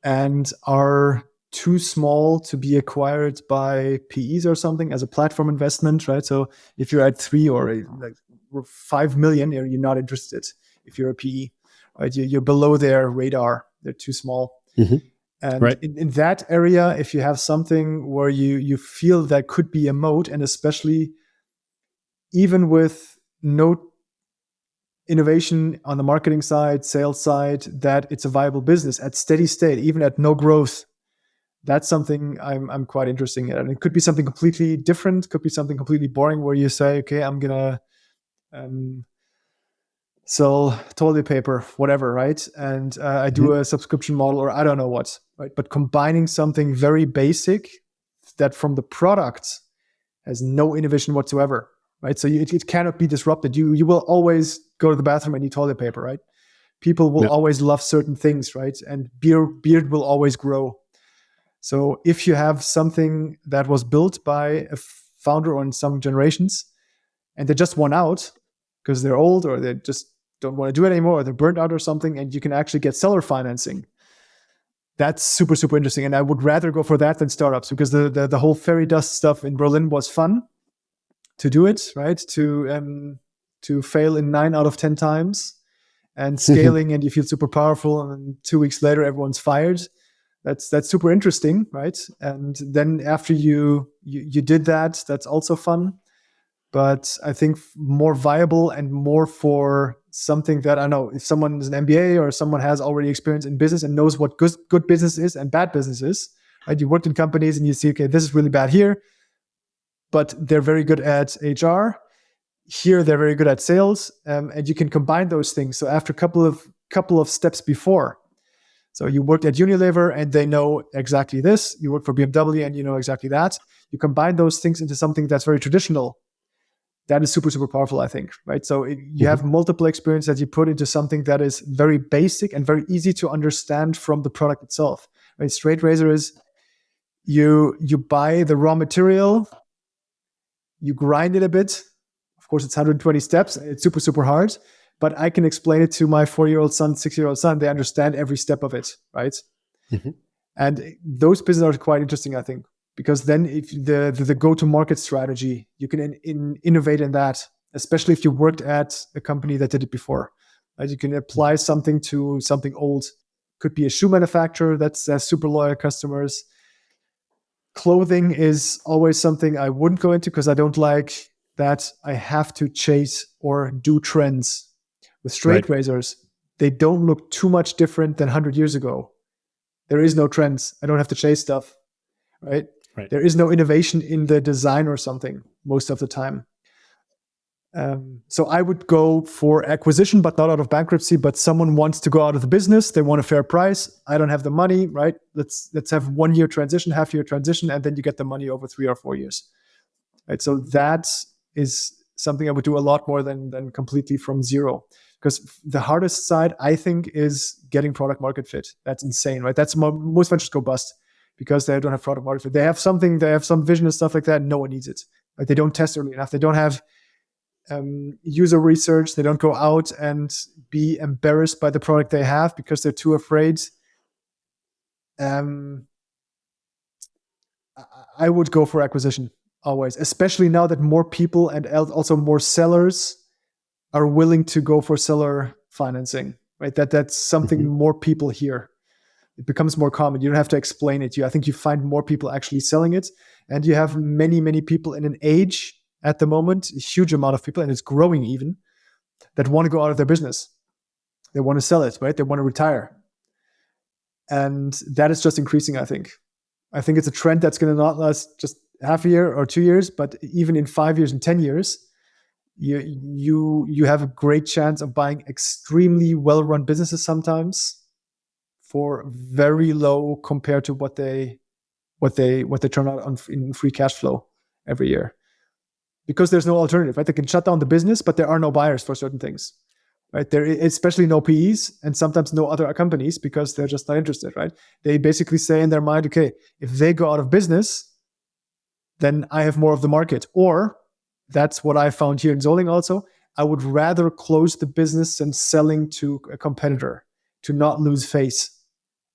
and are too small to be acquired by PEs or something as a platform investment, right? So if you're at 3 or 5 million, you're not interested. If you're a PE, right, you're below their radar. They're too small. Mm-hmm. And right. in that area, if you have something where you feel that could be a moat, and especially even with no innovation on the marketing side, sales side, that it's a viable business at steady state, even at no growth, that's something I'm quite interested in. And it could be something completely different, could be something completely boring, where you say, okay, I'm gonna sell toilet paper, whatever, right? And I do a subscription model, or I don't know what, right? But combining something very basic that from the product has no innovation whatsoever, right? So it cannot be disrupted. You will always go to the bathroom and need toilet paper, right? People will always love certain things, right? And beard will always grow. So if you have something that was built by a founder on some generations, and they just won out because they're old, or they just don't want to do it anymore, or they're burnt out or something, and you can actually get seller financing, that's super, super interesting. And I would rather go for that than startups, because the whole fairy dust stuff in Berlin was fun to do it, right? To fail in 9 out of 10 times and scaling, and you feel super powerful, and 2 weeks later everyone's fired. That's super interesting, right? And then after you did that, that's also fun. But I think more viable and more for something that, I don't know, if someone is an MBA or someone has already experience in business and knows what good business is and bad business is, right? You worked in companies and you see, okay, this is really bad here, but they're very good at HR. Here, they're very good at sales, and you can combine those things. So after a couple of steps before, so you worked at Unilever and they know exactly this. You work for BMW and you know exactly that. You combine those things into something that's very traditional. That is super, super powerful, I think, right? So you have multiple experience that you put into something that is very basic and very easy to understand from the product itself. Right? Straight razor is you buy the raw material, you grind it a bit. Of course, it's 120 steps. It's super, super hard. But I can explain it to my 4-year-old son, 6-year-old son. They understand every step of it, right? And those businesses are quite interesting, I think. Because then if the go-to-market strategy, you can innovate in that, especially if you worked at a company that did it before. Right? You can apply something to something old. Could be a shoe manufacturer that's super loyal customers. Clothing is always something I wouldn't go into, because I don't like that I have to chase or do trends. With straight razors, they don't look too much different than 100 years ago. There is no trends. I don't have to chase stuff, right? There is no innovation in the design or something most of the time. So I would go for acquisition, but not out of bankruptcy. But someone wants to go out of the business. They want a fair price. I don't have the money, right? Let's have 1 year transition, half-year transition, and then you get the money over 3 or 4 years. Right? So that is something I would do a lot more than completely from zero. Because the hardest side, I think, is getting product market fit. That's insane, right? That's most ventures go bust, because they don't have product market fit. They have something, they have some vision and stuff like that. No one needs it. Like, they don't test early enough. They don't have user research. They don't go out and be embarrassed by the product they have because they're too afraid. I would go for acquisition always, especially now that more people and also more sellers are willing to go for seller financing, right? That's something more people hear. It becomes more common. You don't have to explain it. I think you find more people actually selling it, and you have many, many people in an age at the moment, a huge amount of people, and it's growing even, that want to go out of their business. They want to sell it, right? They want to retire. And that is just increasing, I think. I think it's a trend that's going to not last just half a year or 2 years, but even in 5 years and 10 years, you have a great chance of buying extremely well-run businesses sometimes for very low compared to what they turn out in free cash flow every year, because there's no alternative, right? They can shut down the business, but there are no buyers for certain things, right? There is especially no PEs and sometimes no other companies, because they're just not interested, right? They basically say in their mind, okay, if they go out of business, then I have more of the market. Or that's what I found here in Zoling also. I would rather close the business than selling to a competitor to not lose face,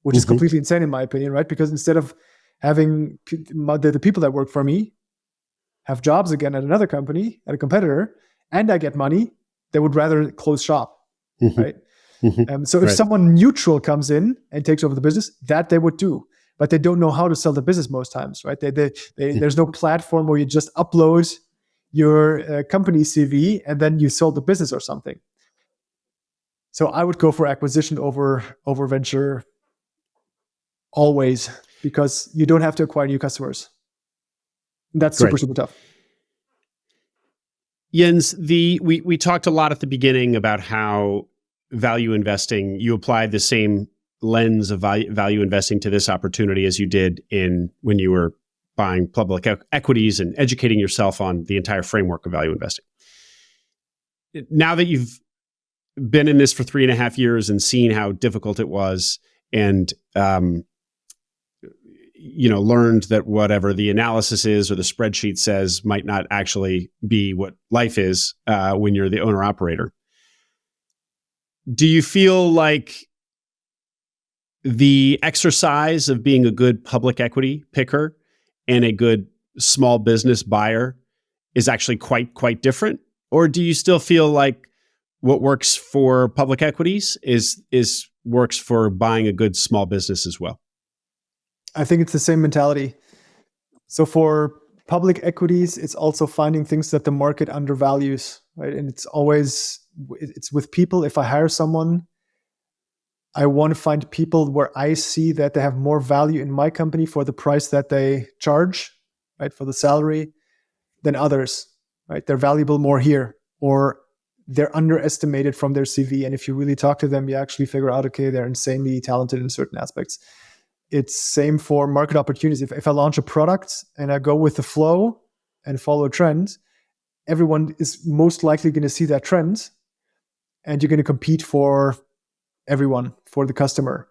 which is completely insane in my opinion, right? Because instead of having the people that work for me have jobs again at another company, at a competitor, and I get money, they would rather close shop, right? So if someone neutral comes in and takes over the business, that they would do. But they don't know how to sell the business most times, right? There's no platform where you just upload your company CV and then you sold the business or something. So I would go for acquisition over venture always, because you don't have to acquire new customers. That's super, super tough. Jens, we talked a lot at the beginning about how value investing, you applied the same lens of value investing to this opportunity as you did when you were buying public equities and educating yourself on the entire framework of value investing. Now that you've been in this for 3.5 years and seen how difficult it was, and learned that whatever the analysis is or the spreadsheet says might not actually be what life is when you're the owner operator, do you feel like the exercise of being a good public equity picker and a good small business buyer is actually quite different? Or do you still feel like what works for public equities is works for buying a good small business as well? I think it's the same mentality. So for public equities, it's also finding things that the market undervalues, right? And it's with people. If I hire someone, I want to find people where I see that they have more value in my company for the price that they charge, right? For the salary than others, right? They're valuable more here, or they're underestimated from their CV. And if you really talk to them, you actually figure out, okay, they're insanely talented in certain aspects. It's same for market opportunities. If I launch a product and I go with the flow and follow a trend, everyone is most likely going to see that trend, and you're going to compete for everyone, for the customer.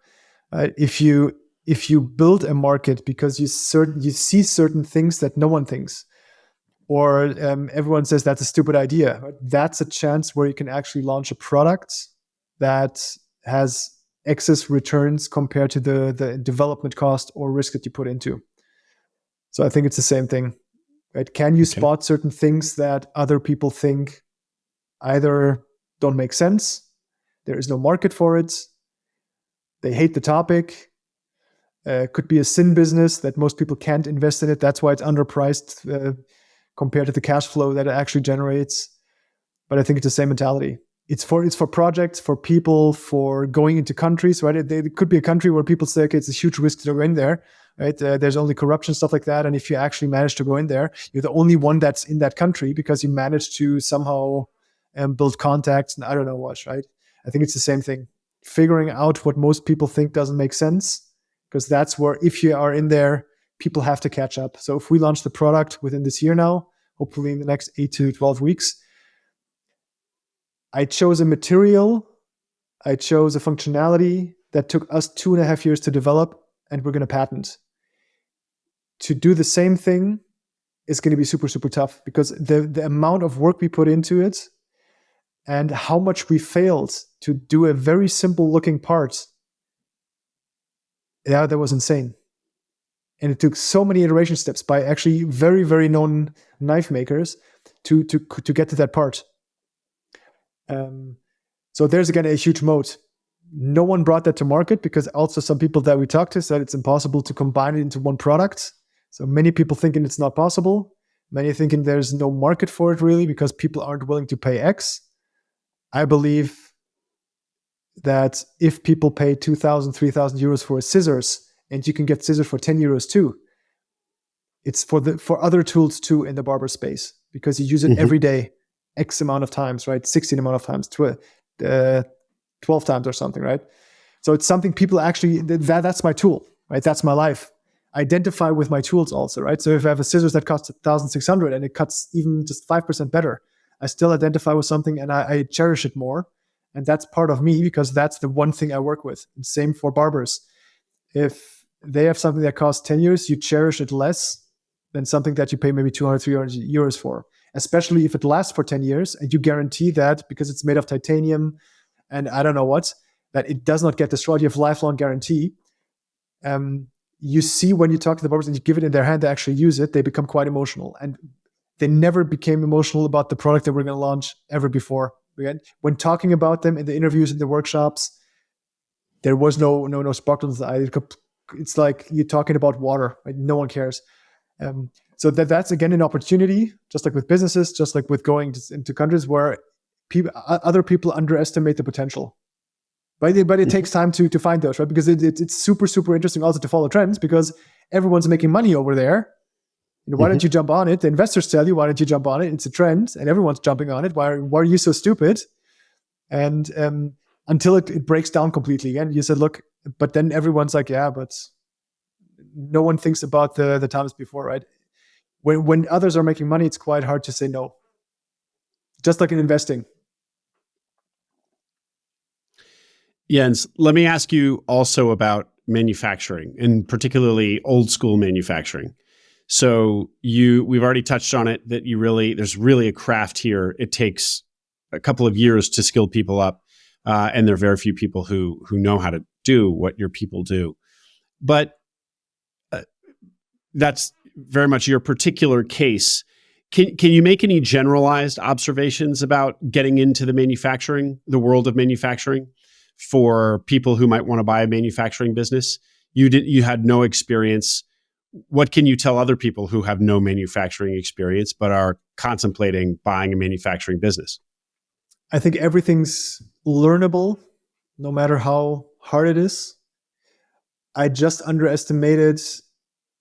If you build a market because you see certain things that no one thinks, or everyone says that's a stupid idea, that's a chance where you can actually launch a product that has excess returns compared to the development cost or risk that you put into. So I think it's the same thing, right? Can you spot certain things that other people think either don't make sense, there is no market for it, they hate the topic, could be a sin business that most people can't invest in it, that's why it's underpriced compared to the cash flow that it actually generates. But I think it's the same mentality. It's for projects, for people, for going into countries, right? It could be a country where people say, okay, it's a huge risk to go in there, right? There's only corruption, stuff like that. And if you actually manage to go in there, you're the only one that's in that country because you managed to somehow build contacts and I don't know what, right? I think it's the same thing. Figuring out what most people think doesn't make sense, because that's where, if you are in there, people have to catch up. So if we launch the product within this year now, hopefully in the next 8 to 12 weeks, I chose a material, I chose a functionality that took us 2.5 years to develop, and we're going to patent. To do the same thing is going to be super, super tough, because the amount of work we put into it and how much we failed to do a very simple looking part, that was insane. And it took so many iteration steps by actually very, very known knife makers to get to that part. So there's again a huge moat. No one brought that to market because also some people that we talked to said it's impossible to combine it into one product. So many people thinking it's not possible. Many thinking there's no market for it really because people aren't willing to pay X. I believe that if people pay 2,000, 3,000 euros for scissors, and you can get scissors for 10 euros too, it's for other tools too in the barber space, because you use it every day, X amount of times, right? 16 amount of times, 12 times or something, right? So it's something people actually, that's my tool, right? That's my life. Identify with my tools also, right? So if I have a scissors that costs 1,600 and it cuts even just 5% better, I still identify with something and I cherish it more. And that's part of me because that's the one thing I work with. And same for barbers. If they have something that costs 10 euros, you cherish it less than something that you pay maybe 200, 300 euros for, especially if it lasts for 10 years and you guarantee that because it's made of titanium and I don't know what, that it does not get destroyed. You have lifelong guarantee. You see when you talk to the barbers and you give it in their hand, they actually use it, they become quite emotional. And they never became emotional about the product that we're going to launch ever before. When talking about them in the interviews, in the workshops, there was no sparkles in the eye. It's like you're talking about water, right? No one cares. So that's again an opportunity, just like with businesses, just like with going into countries where other people underestimate the potential. But it takes time to find those, right? Because it's super, super interesting also to follow trends because everyone's making money over there. Why don't you jump on it? The investors tell you, why don't you jump on it? It's a trend and everyone's jumping on it. Why are you so stupid? And until it breaks down completely. And you said, look, but then everyone's like, yeah, but no one thinks about the times before, right? When others are making money, it's quite hard to say no. Just like in investing. Jens, let me ask you also about manufacturing, and particularly old school manufacturing. So we've already touched on it, that there's really a craft here. It takes a couple of years to skill people up, and there are very few people who know how to do what your people do. But that's very much your particular case. Can you make any generalized observations about getting into the world of manufacturing, for people who might want to buy a manufacturing business? You had no experience. What can you tell other people who have no manufacturing experience but are contemplating buying a manufacturing business? I think everything's learnable, no matter how hard it is. I just underestimated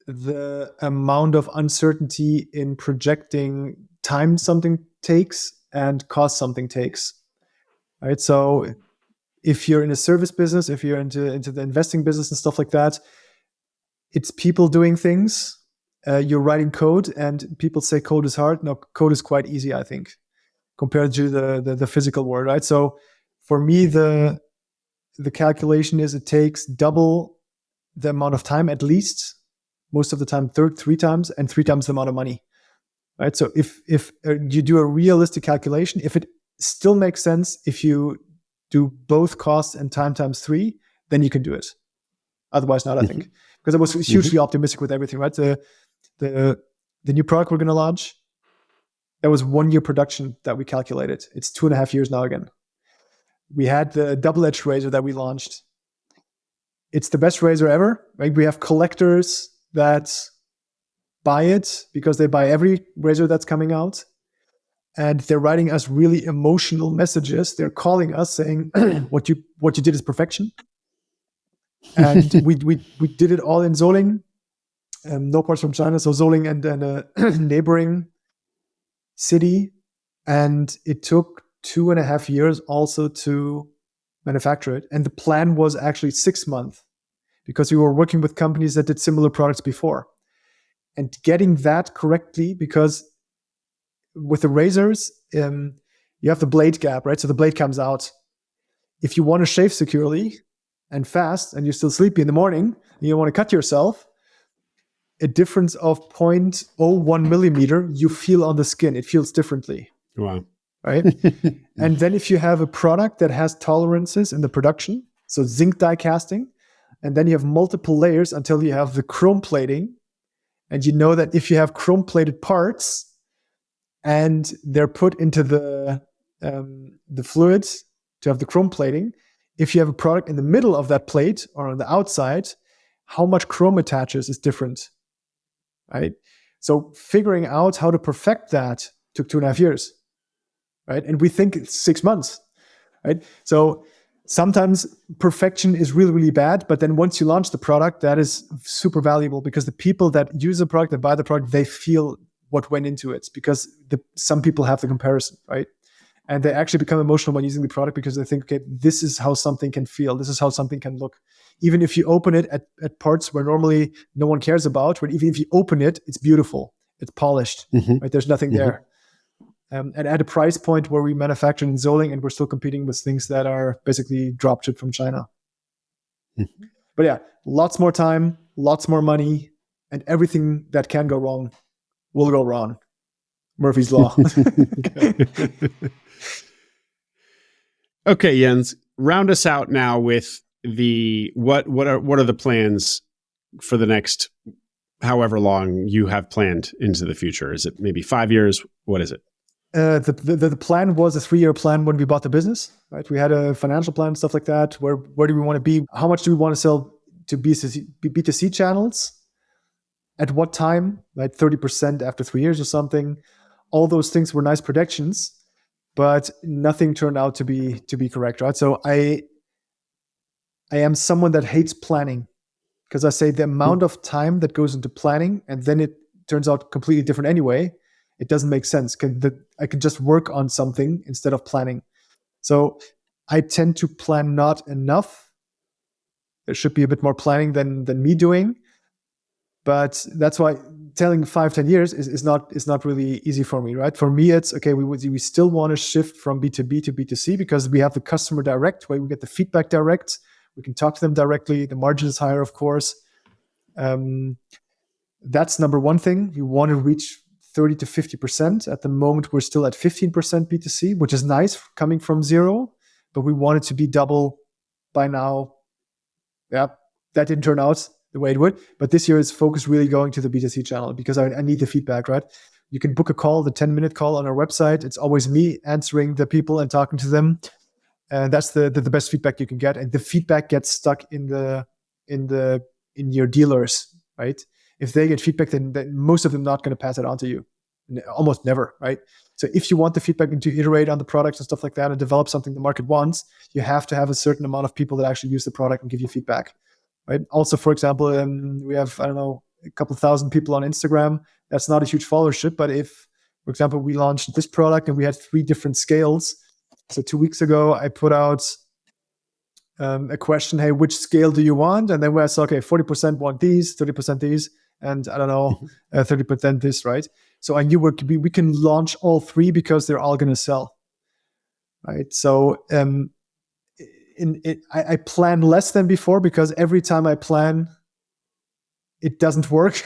the amount of uncertainty in projecting time something takes and cost something takes. Right? So if you're in a service business, if you're into the investing business and stuff like that, it's people doing things. You're writing code, and people say code is hard. No, code is quite easy, I think, compared to the physical world, right? So for me, the calculation is it takes double the amount of time, at least, most of the time, three times, and 3 times the amount of money, right? So if you do a realistic calculation, if it still makes sense, if you do both cost and time times 3, then you can do it. Otherwise not, I think. Because I was hugely optimistic with everything, right? The new product we're going to launch, that was 1 year production that we calculated. It's 2.5 years now again. We had the double-edged razor that we launched. It's the best razor ever, right? We have collectors that buy it because they buy every razor that's coming out. And they're writing us really emotional messages. They're calling us saying, what you did is perfection. And we did it all in Solingen, no parts from China. So Solingen and a neighboring city. And it took 2.5 years also to manufacture it. And the plan was actually 6 months, because we were working with companies that did similar products before. And getting that correctly, because with the razors, you have the blade gap, right? So the blade comes out. If you want to shave securely and fast, and you're still sleepy in the morning, and you want to cut yourself, a difference of 0.01 millimeter you feel on the skin. It feels differently. Wow. Right? And then if you have a product that has tolerances in the production, so zinc die casting, and then you have multiple layers until you have the chrome plating, and you know that if you have chrome plated parts and they're put into the fluids to have the chrome plating, if you have a product in the middle of that plate or on the outside, how much chrome attaches is different, right? So figuring out how to perfect that took 2.5 years, right? And we think it's 6 months, right? So sometimes perfection is really, really bad, but then once you launch the product, that is super valuable, because the people that use the product, that buy the product, they feel what went into it, because some people have the comparison, right? And they actually become emotional when using the product, because they think, okay, this is how something can feel. This is how something can look. Even if you open it at parts where normally no one cares about, but even if you open it, it's beautiful. It's polished, right? There's nothing there. And at a price point where we manufacture in Solingen, and we're still competing with things that are basically drop shipped from China. But yeah, lots more time, lots more money, and everything that can go wrong will go wrong. Murphy's Law. Okay, Jens, round us out now with what are the plans for the next however long you have planned into the future? Is it maybe 5 years? What is it? The plan was a 3-year plan when we bought the business, right? We had a financial plan, stuff like that. Where do we want to be? How much do we want to sell to B2C channels? At what time? Right, 30% after 3 years or something. All those things were nice predictions, but nothing turned out to be correct, right? So I am someone that hates planning, because I say the amount of time that goes into planning, and then it turns out completely different anyway, it doesn't make sense. I can just work on something instead of planning. So I tend to plan not enough. There should be a bit more planning than me doing. But that's why telling 5-10 years is not really easy for me, right? For me, it's okay. We still want to shift from B2B to B2C because we have the customer direct, where we get the feedback direct. We can talk to them directly. The margin is higher, of course. That's number one thing. You want to reach 30 to 50%. At the moment, we're still at 15% B2C, which is nice coming from zero, but we want it to be double by now. Yeah, that didn't turn out the way it would. But this year is focused really going to the B2C channel because I need the feedback, right? You can book a call, the 10-minute call on our website. It's always me answering the people and talking to them. And that's the best feedback you can get. And the feedback gets stuck in your dealers, right? If they get feedback, then most of them not going to pass it on to you. Almost never, right? So if you want the feedback and to iterate on the products and stuff like that and develop something the market wants, you have to have a certain amount of people that actually use the product and give you feedback, right? Also, for example, we have, I don't know, a couple thousand people on Instagram. That's not a huge followership, but if, for example, we launched this product and we had 3 different scales. So 2 weeks ago, I put out a question, hey, which scale do you want? And then I said, okay, 40% want these, 30% these, and I don't know, 30% this, right? So I knew we can launch all 3 because they're all going to sell, right? So I plan less than before because every time I plan, it doesn't work.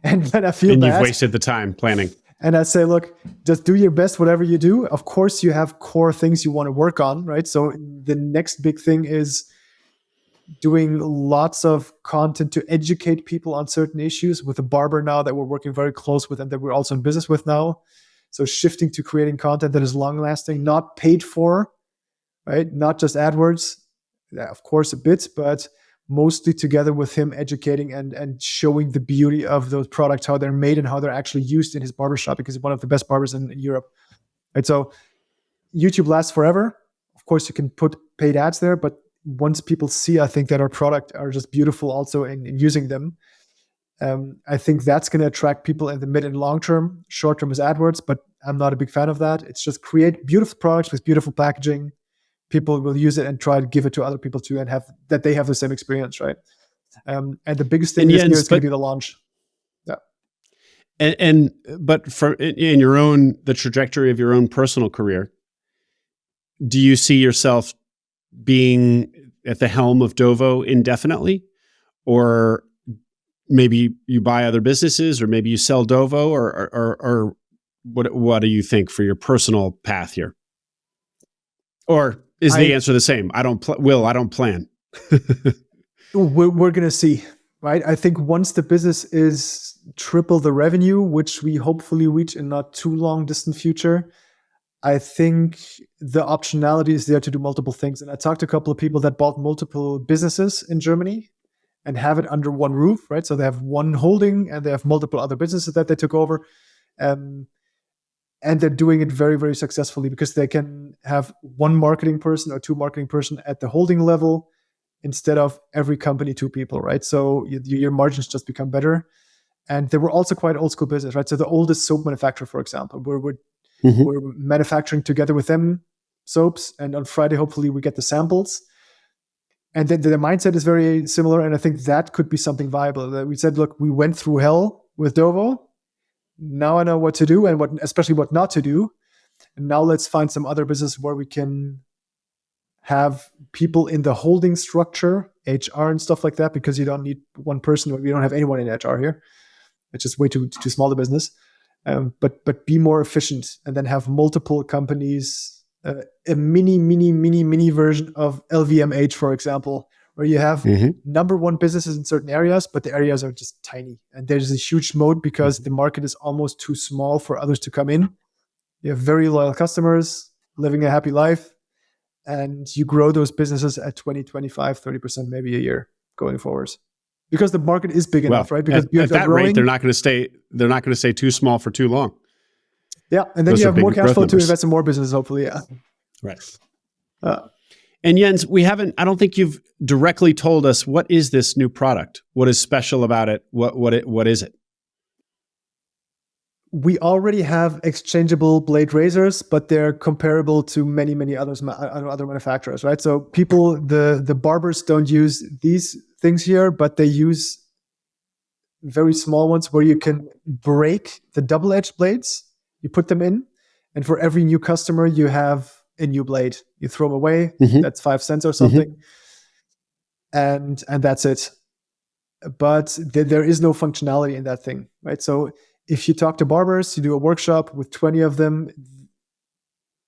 And then I feel bad. And you've wasted the time planning. And I say, look, just do your best, whatever you do. Of course, you have core things you want to work on, right? So the next big thing is doing lots of content to educate people on certain issues with a barber now that we're working very close with and that we're also in business with now. So shifting to creating content that is long lasting, not paid for, right? Not just AdWords, yeah, of course a bit, but mostly together with him educating and showing the beauty of those products, how they're made and how they're actually used in his barbershop, because he's one of the best barbers in Europe. Right? So YouTube lasts forever. Of course, you can put paid ads there, but once people see, I think, that our product are just beautiful also in using them, I think that's going to attract people in the mid and long term. Short term is AdWords, but I'm not a big fan of that. It's just create beautiful products with beautiful packaging. People will use it and try to give it to other people too, and they have the same experience, right? And the biggest thing this year is going to be the launch. Yeah. But in the trajectory of your own personal career, do you see yourself being at the helm of DOVO indefinitely, or maybe you buy other businesses, or maybe you sell DOVO, or what do you think for your personal path here? Or is the answer the same? I don't plan. We're going to see, right? I think once the business is triple the revenue, which we hopefully reach in not too long distant future, I think the optionality is there to do multiple things. And I talked to a couple of people that bought multiple businesses in Germany and have it under one roof, right? So they have one holding and they have multiple other businesses that they took over. And they're doing it very, very successfully because they can have one marketing person or 2 marketing person at the holding level instead of every company 2 people, right? So your margins just become better. And they were also quite old school business, right? So the oldest soap manufacturer, for example, we're manufacturing together with them soaps. And on Friday, hopefully we get the samples. And then the mindset is very similar. And I think that could be something viable. That we said, look, we went through hell with DOVO. Now I know what to do and especially what not to do. And now let's find some other business where we can have people in the holding structure, HR and stuff like that, because you don't need one person. We don't have anyone in HR here. It's just way too small a business. But be more efficient and then have multiple companies, a mini version of LVMH, for example, where you have number one businesses in certain areas, but the areas are just tiny. And there's a huge moat because the market is almost too small for others to come in. You have very loyal customers living a happy life, and you grow those businesses at 20, 25, 30% maybe a year going forwards. Because the market is big enough, right? Because at that rate, they're not going to stay too small for too long. Yeah, and then you have more cash flow to invest in more businesses, hopefully. Yeah, right. And Jens, I don't think you've directly told us, what is this new product? What is special about it? What is it? we already have exchangeable blade razors, but they're comparable to many, many other manufacturers, right? So the barbers don't use these things here, but they use very small ones where you can break the double-edged blades. You put them in, and for every new customer, you have a new blade. You throw them away. That's 5 cents or something, and that's it. But there is no functionality in that thing, right? So if you talk to barbers, you do a workshop with 20 of them.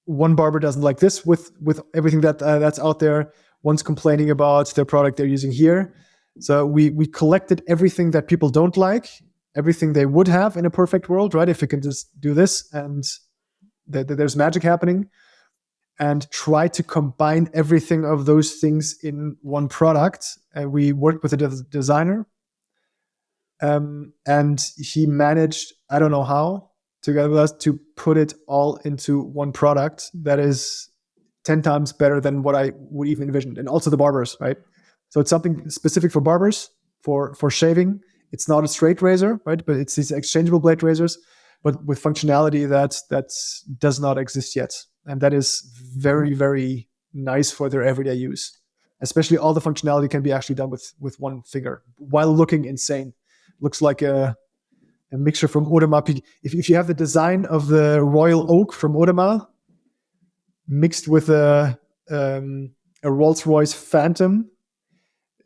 One barber doesn't like this with everything that's out there. One's complaining about their product they're using here. So we collected everything that people don't like, everything they would have in a perfect world, right? If you can just do this and there's magic happening, and try to combine everything of those things in one product. We worked with a designer. And he managed, I don't know how, together with us to put it all into one product that is 10 times better than what I would even envision. And also the barbers, right? So it's something specific for barbers, for shaving. It's not a straight razor, right? But it's these exchangeable blade razors, but with functionality that does not exist yet. And that is very, very nice for their everyday use. Especially all the functionality can be actually done with one finger while looking insane. Looks like a mixture from Audemars. If you have the design of the Royal Oak from Audemars mixed with a Rolls-Royce Phantom,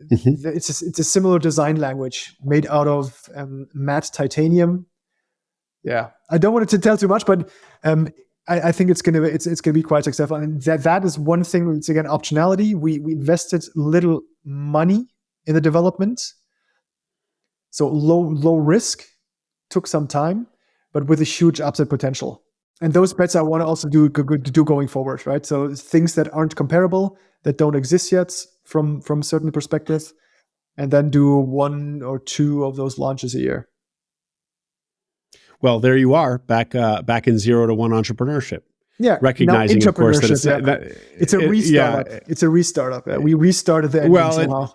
it's a similar design language made out of matte titanium. Yeah, I don't want to tell too much, but I think it's gonna be quite successful. And that is one thing. It's again optionality. We invested little money in the development. So low risk, took some time, but with a huge upside potential. And those bets I want to also do going forward, right? So things that aren't comparable, that don't exist yet from a certain perspective, and then do 1 or 2 of those launches a year. Well, there you are, back in 0 to 1 entrepreneurship. Yeah, recognizing, of course, that it's a restart. It's a restart. We restarted the engine somehow.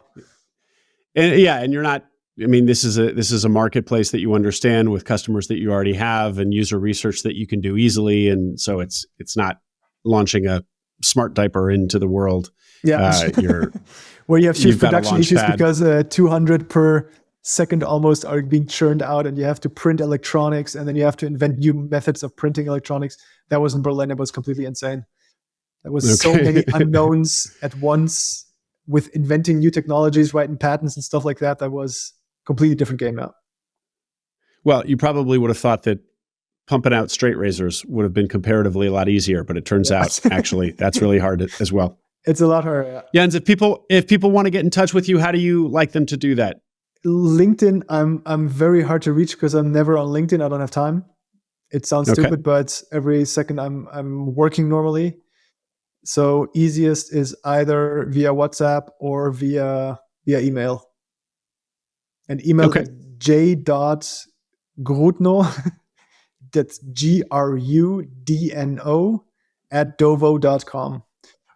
And you're not. I mean, this is a marketplace that you understand with customers that you already have and user research that you can do easily, and so it's not launching a smart diaper into the world. Yeah, where you have huge production issues because 200 per second almost are being churned out, and you have to print electronics, and then you have to invent new methods of printing electronics. That was in Berlin. It was completely insane. There was so many unknowns at once with inventing new technologies, writing patents and stuff like that. That was completely different game now. Well, you probably would have thought that pumping out straight razors would have been comparatively a lot easier, but it turns out actually that's really hard as well. It's a lot harder. Yeah. Jens, if people want to get in touch with you, how do you like them to do that? LinkedIn, I'm very hard to reach because I'm never on LinkedIn. I don't have time. It sounds stupid, but every second I'm working normally. So easiest is either via WhatsApp or via email. And email is j.grudno, that's GRUDNO @dovo.com.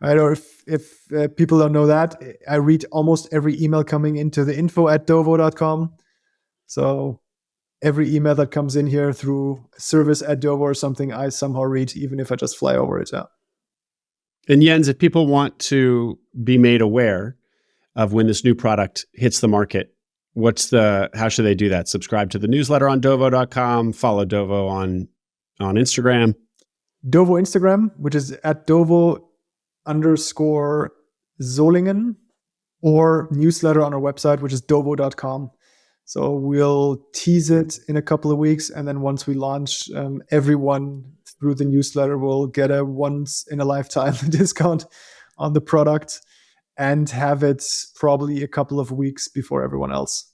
Right? Or if people don't know that, I read almost every email coming into the info@dovo.com. So every email that comes in here through service @dovo or something, I somehow read, even if I just fly over it. Yeah. And Jens, if people want to be made aware of when this new product hits the market, how should they do that? Subscribe to the newsletter on dovo.com, follow Dovo on Instagram. Dovo Instagram, which is @Dovo_Solingen, or newsletter on our website, which is dovo.com. So we'll tease it in a couple of weeks. And then once we launch, everyone through the newsletter will get a once in a lifetime discount on the product and have it probably a couple of weeks before everyone else.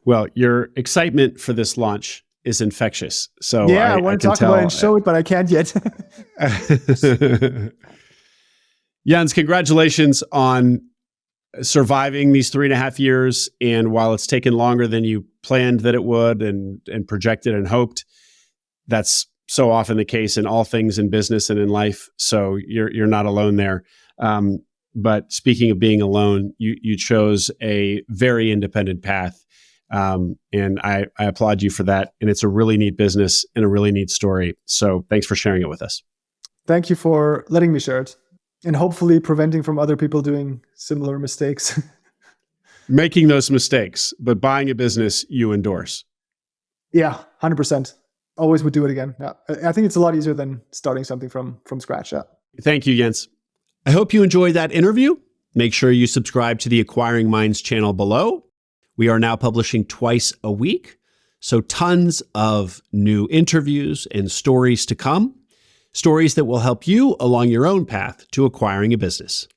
Well, your excitement for this launch is infectious. So yeah, I want to talk about it and show it, but I can't yet. Jens, congratulations on surviving these 3.5 years. And while it's taken longer than you planned that it would and projected and hoped, that's so often the case in all things in business and in life. So you're not alone there. But speaking of being alone, you chose a very independent path. And I applaud you for that. And it's a really neat business and a really neat story. So thanks for sharing it with us. Thank you for letting me share it, and hopefully preventing from other people doing similar mistakes. Making those mistakes, but buying a business you endorse. Yeah, 100%. Always would do it again. Yeah. I think it's a lot easier than starting something from scratch. Yeah. Thank you, Jens. I hope you enjoyed that interview. Make sure you subscribe to the Acquiring Minds channel below. We are now publishing twice a week, so tons of new interviews and stories to come. Stories that will help you along your own path to acquiring a business.